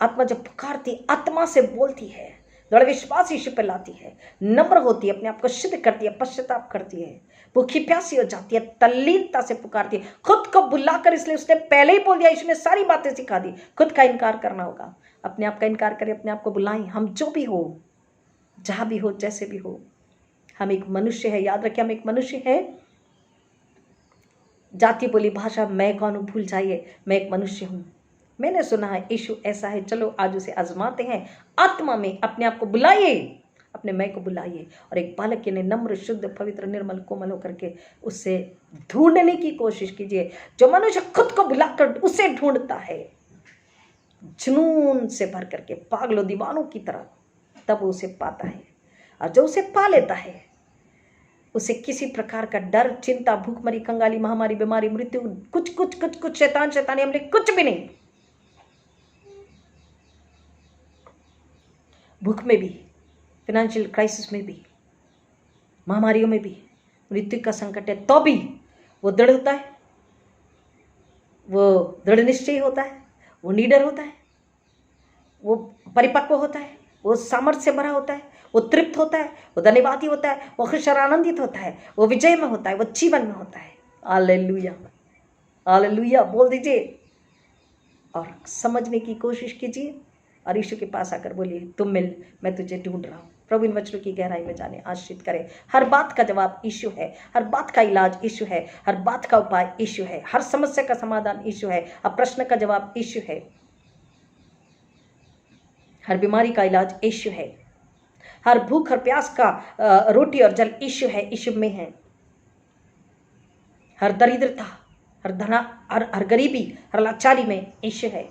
आत्मा जब पुकारती, आत्मा से बोलती है, दृढ़ विश्वास यीशु पे लाती है, नम्र होती है, अपने आप को सिद्ध करती है, पश्चाताप करती है, भूखी प्यासी हो जाती है, तल्लीनता से पुकारती है, खुद को बुलाकर। इसलिए उसने पहले ही बोल दिया, यीशु ने सारी बातें सिखा दी। खुद का इनकार करना होगा, अपने आप का इनकार करें, अपने आप को बुलाएं। हम जो भी हो, जहां भी हो, जैसे भी हो, हम एक मनुष्य है। याद रखिए हम एक मनुष्य है। जाति बोली भाषा मैं कौन हूं भूल जाइए, मैं एक मनुष्य हूं। मैंने सुना है यीशु ऐसा है, चलो आज उसे आजमाते हैं। आत्मा में अपने आप को बुलाइए, अपने मैं को बुलाइए, और एक बालक के लिए नम्र, शुद्ध, पवित्र, निर्मल, कोमल होकर के उससे ढूंढने की कोशिश कीजिए। जो मनुष्य खुद को बुलाकर उसे ढूंढता है जुनून से भर करके, पागलों दीवानों की तरह, तब वो उसे पाता है। और जो उसे पा लेता है उसे किसी प्रकार का डर, चिंता, भूखमरी, कंगाली, महामारी, बीमारी, मृत्यु, कुछ शैतानी हमले कुछ भी नहीं। भूख में भी, फाइनेंशियल क्राइसिस में भी, महामारियों में भी, मृत्यु का संकट है तो भी वो दृढ़ होता है, वो दृढ़ निश्चय होता है, वो निडर होता है, वो परिपक्व होता है, वो सामर्थ्य से भरा होता है, वो तृप्त होता है, वो धन्यवादी होता है, वो खुश और आनंदित होता है, वो विजय में होता है, वो जीवन में होता है। हालेलुया, हालेलुया बोल दीजिए और समझने की कोशिश कीजिए, और यीशु के पास आकर बोलिए तुम मिल, मैं तुझे ढूंढ रहा हूँ। प्रभु इन वचनों की गहराई में जाने, आश्रित करे। हर बात का जवाब यीशु है, हर बात का इलाज यीशु है, हर बात का उपाय यीशु है, हर समस्या का समाधान यीशु है, हर प्रश्न का जवाब यीशु है, हर बीमारी का इलाज यीशु है, हर भूख और प्यास का रोटी और जल यीशु है, यीशु में है। हर दरिद्रता, हर धना, हर गरीबी, हर लाचारी में यीशु है।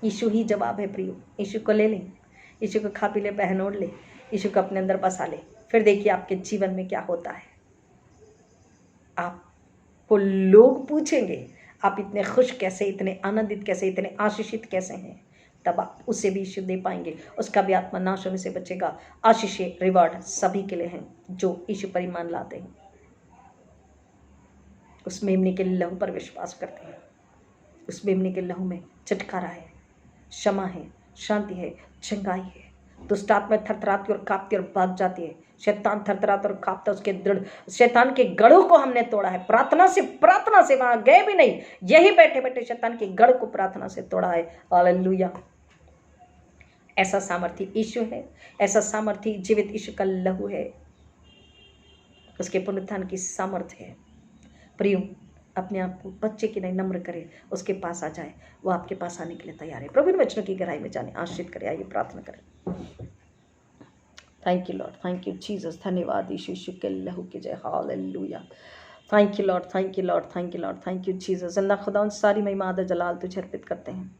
यीशु ही जवाब है प्रियो। यीशु को ले लें, यीशु को खा पी ले, पहन ओढ़ ले, यीशु को अपने अंदर बसा ले। फिर देखिए आपके जीवन में क्या होता है। आपको लोग पूछेंगे आप इतने खुश कैसे, इतने आनंदित कैसे, इतने आशीषित कैसे हैं। तब आप उसे भी यीशु दे पाएंगे, उसका भी आत्मा नाश होने से बचेगा। आशीष, रिवार्ड सभी के लिए हैं जो यीशु पर ईमान लाते हैं, उस मेमने के लहू पर विश्वास करते हैं। उस मेमने के लहू में छुटकारा है, क्षमा है, शांति है, चंगाई है। दुष्ट आत्मा थरथराती और कांपती और भाग जाती है। शैतान थरथराता और कांपता, उसके दृढ़ शैतान के गढ़ों को हमने तोड़ा है। प्रार्थना से वहां गए भी नहीं, यही बैठे बैठे शैतान के गढ़ को प्रार्थना से तोड़ा है। हालेलुया। ऐसा सामर्थ्य यीशु है, ऐसा सामर्थ्य जीवित यीशु का लहू है, उसके पुनरुत्थान की सामर्थ्य है। प्रियो, अपने आप को बच्चे की नहीं नम्र करे, उसके पास आ जाए, वो आपके पास आने के लिए तैयार है। प्रभु इन वचनों की गहराई में जाने, आश्रित करे। आइए प्रार्थना करें। Thank you Lord, thank you Jesus. धन्यवाद यीशु, यीशु के लहू की जय। Hallelujah. Thank you Lord, thank you Lord, thank you Lord, thank you Jesus. जिंदा खुदा, उन सारी महिमा आदर जलाल तुझे अर्पित करते हैं।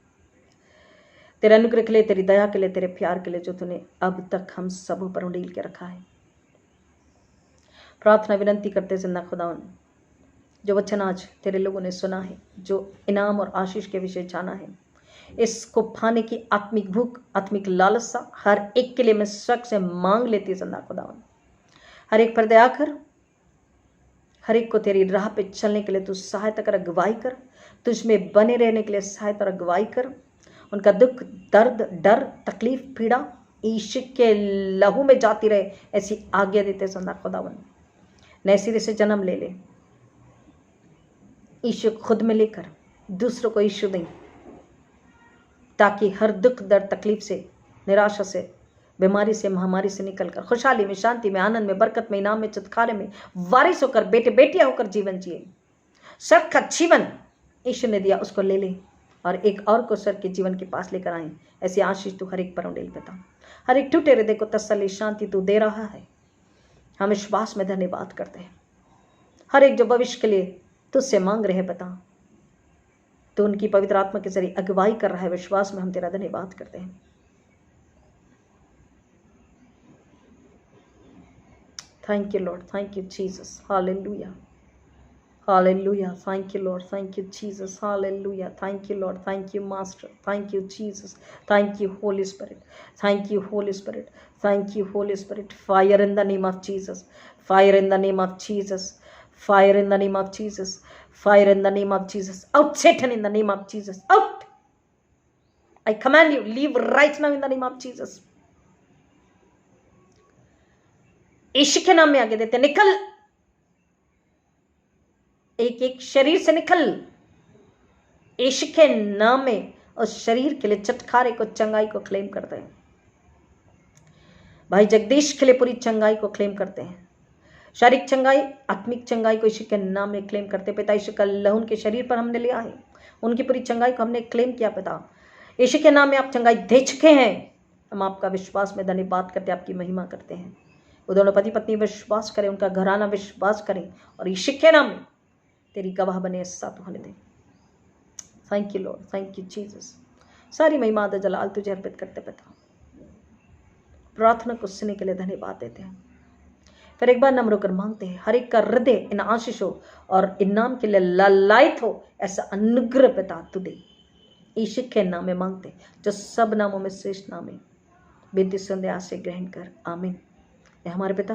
तेरे अनुग्रह के लिए, तेरी दया के लिए, तेरे प्यार के लिए जो तूने अब तक हम सबों पर उंडेल के रखा है। प्रार्थना विनंती करते जिंदा खुदावन, जो वचन आज तेरे लोगों ने सुना है, जो इनाम और आशीष के विषय जाना है, इसको पाने की आत्मिक भूख, आत्मिक लालसा हर एक के लिए मैं शक से मांग लेती जिंदा खुदावन। हर एक पर दया कर, हर एक को तेरी राह पे चलने के लिए तू सहायता कर, अगुवाई कर, तुझ में बने रहने के लिए सहायता और अगुवाई कर। उनका दुख, दर्द, डर, तकलीफ, पीड़ा यीशु के लहू में जाती रहे, ऐसी आज्ञा देते जिंदा खुदावन। नए सिरे से जन्म ले ले, यीशु खुद में लेकर दूसरों को यीशु दें, ताकि हर दुख, दर्द, तकलीफ से, निराशा से, बीमारी से, महामारी से निकलकर खुशहाली में, शांति में, आनंद में, बरकत में, इनाम में, छुटकारे में वारिस होकर, बेटे बेटियां होकर जीवन जिए। सबका जीवन यीशु ने दिया, उसको ले ले और एक और को सर के जीवन के पास लेकर आए। ऐसी आशीष तू हर एक पर उंडेल पिता। हर एक टूटे हृदय को तसल्ली, शांति तू दे रहा है। हम विश्वास में धन्यवाद करते हैं। हर एक जो भविष्य के लिए तुझसे मांग रहे पिता, तो उनकी पवित्र आत्मा के जरिए अगुवाई कर रहा है। विश्वास में हम तेरा धन्यवाद करते हैं। Thank you Lord, thank you Jesus, hallelujah, hallelujah. Thank you Lord, thank you Jesus, hallelujah. Thank you Lord, thank you master, thank you Jesus, thank you Holi spirit, thank you Holi spirit, thank you Holi spirit. Fire in the name of Jesus, fire in the name of Jesus, fire in the name of Jesus, fire in the name of Jesus. Out Satan in the name of Jesus, out. I command you, leave right now in the name of Jesus. यीशु के नाम में आगे देते, निकल, एक एक शरीर से निकल। यीशु के नाम में उस शरीर के लिए छुटकारे को, चंगाई को क्लेम करते हैं। भाई जगदीश के लिए पूरी चंगाई को क्लेम करते हैं। शारीरिक चंगाई, आत्मिक चंगाई को यीशु के नाम में क्लेम करते। पिता यीशु का लहू उनके शरीर पर हमने लिया है, उनकी पूरी चंगाई को हमने क्लेम किया। पिता यीशु के नाम में आप चंगाई दे चुके हैं। हम आपका विश्वास में धन्यवाद करते, आपकी महिमा करते हैं। वो दोनों पति पत्नी विश्वास करें, उनका घराना विश्वास करें और यीशु के नाम में तेरी गवाह बने, साथ होने दें। Thank you Lord, thank you Jesus. सारी महिमा आदर जलाल तुझे अर्पित करते पिता। प्रार्थना को सुनने के लिए धन्यवाद देते हैं। फिर एक बार नम्र होकर मांगते हैं, हर एक का हृदय इन आशीषों और इनाम के लिए ललायत हो, ऐसा अनुग्रह पिता तू दे। यीशु के नाम में मांगते, जो सब नामों में श्रेष्ठ नाम है। विनती संदेह से ग्रहण कर, आमीन। हमारे पिता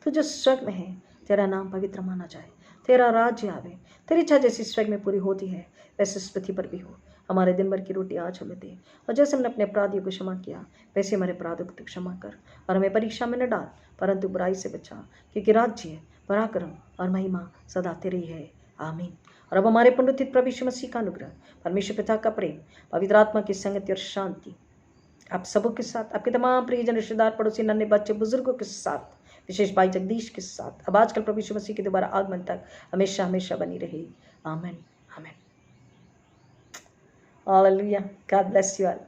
तू जो स्वर्ग में है, तेरा नाम पवित्र माना जाए, तेरा राज्य आवे, तेरी इच्छा जैसी स्वर्ग में पूरी होती है वैसे इस पृथ्वी पर भी हो। हमारे दिन भर की रोटी आज हमें दे, और जैसे हमने अपने अपराधियों को क्षमा किया वैसे हमारे अपराधों को क्षमा कर, और हमें परीक्षा में न डाल परंतु बुराई से बचा, क्योंकि राज्य, पराक्रम और महिमा सदा तेरी है, आमीन। और अब हमारे पुनरुत्थित प्रभु यीशु मसीह का अनुग्रह, परमेश्वर पिता का प्रेम, पवित्र आत्मा की संगति और शांति आप सबों के साथ, आपके तमाम प्रियजन, रिश्तेदार, पड़ोसी, नन्हे बच्चे, बुजुर्गों के साथ, विशेष भाई जगदीश के साथ, अब आजकल प्रभु यीशु मसीह के दोबारा आगमन तक हमेशा हमेशा बनी रहे, आमीन, आमीन। Hallelujah. God bless you all.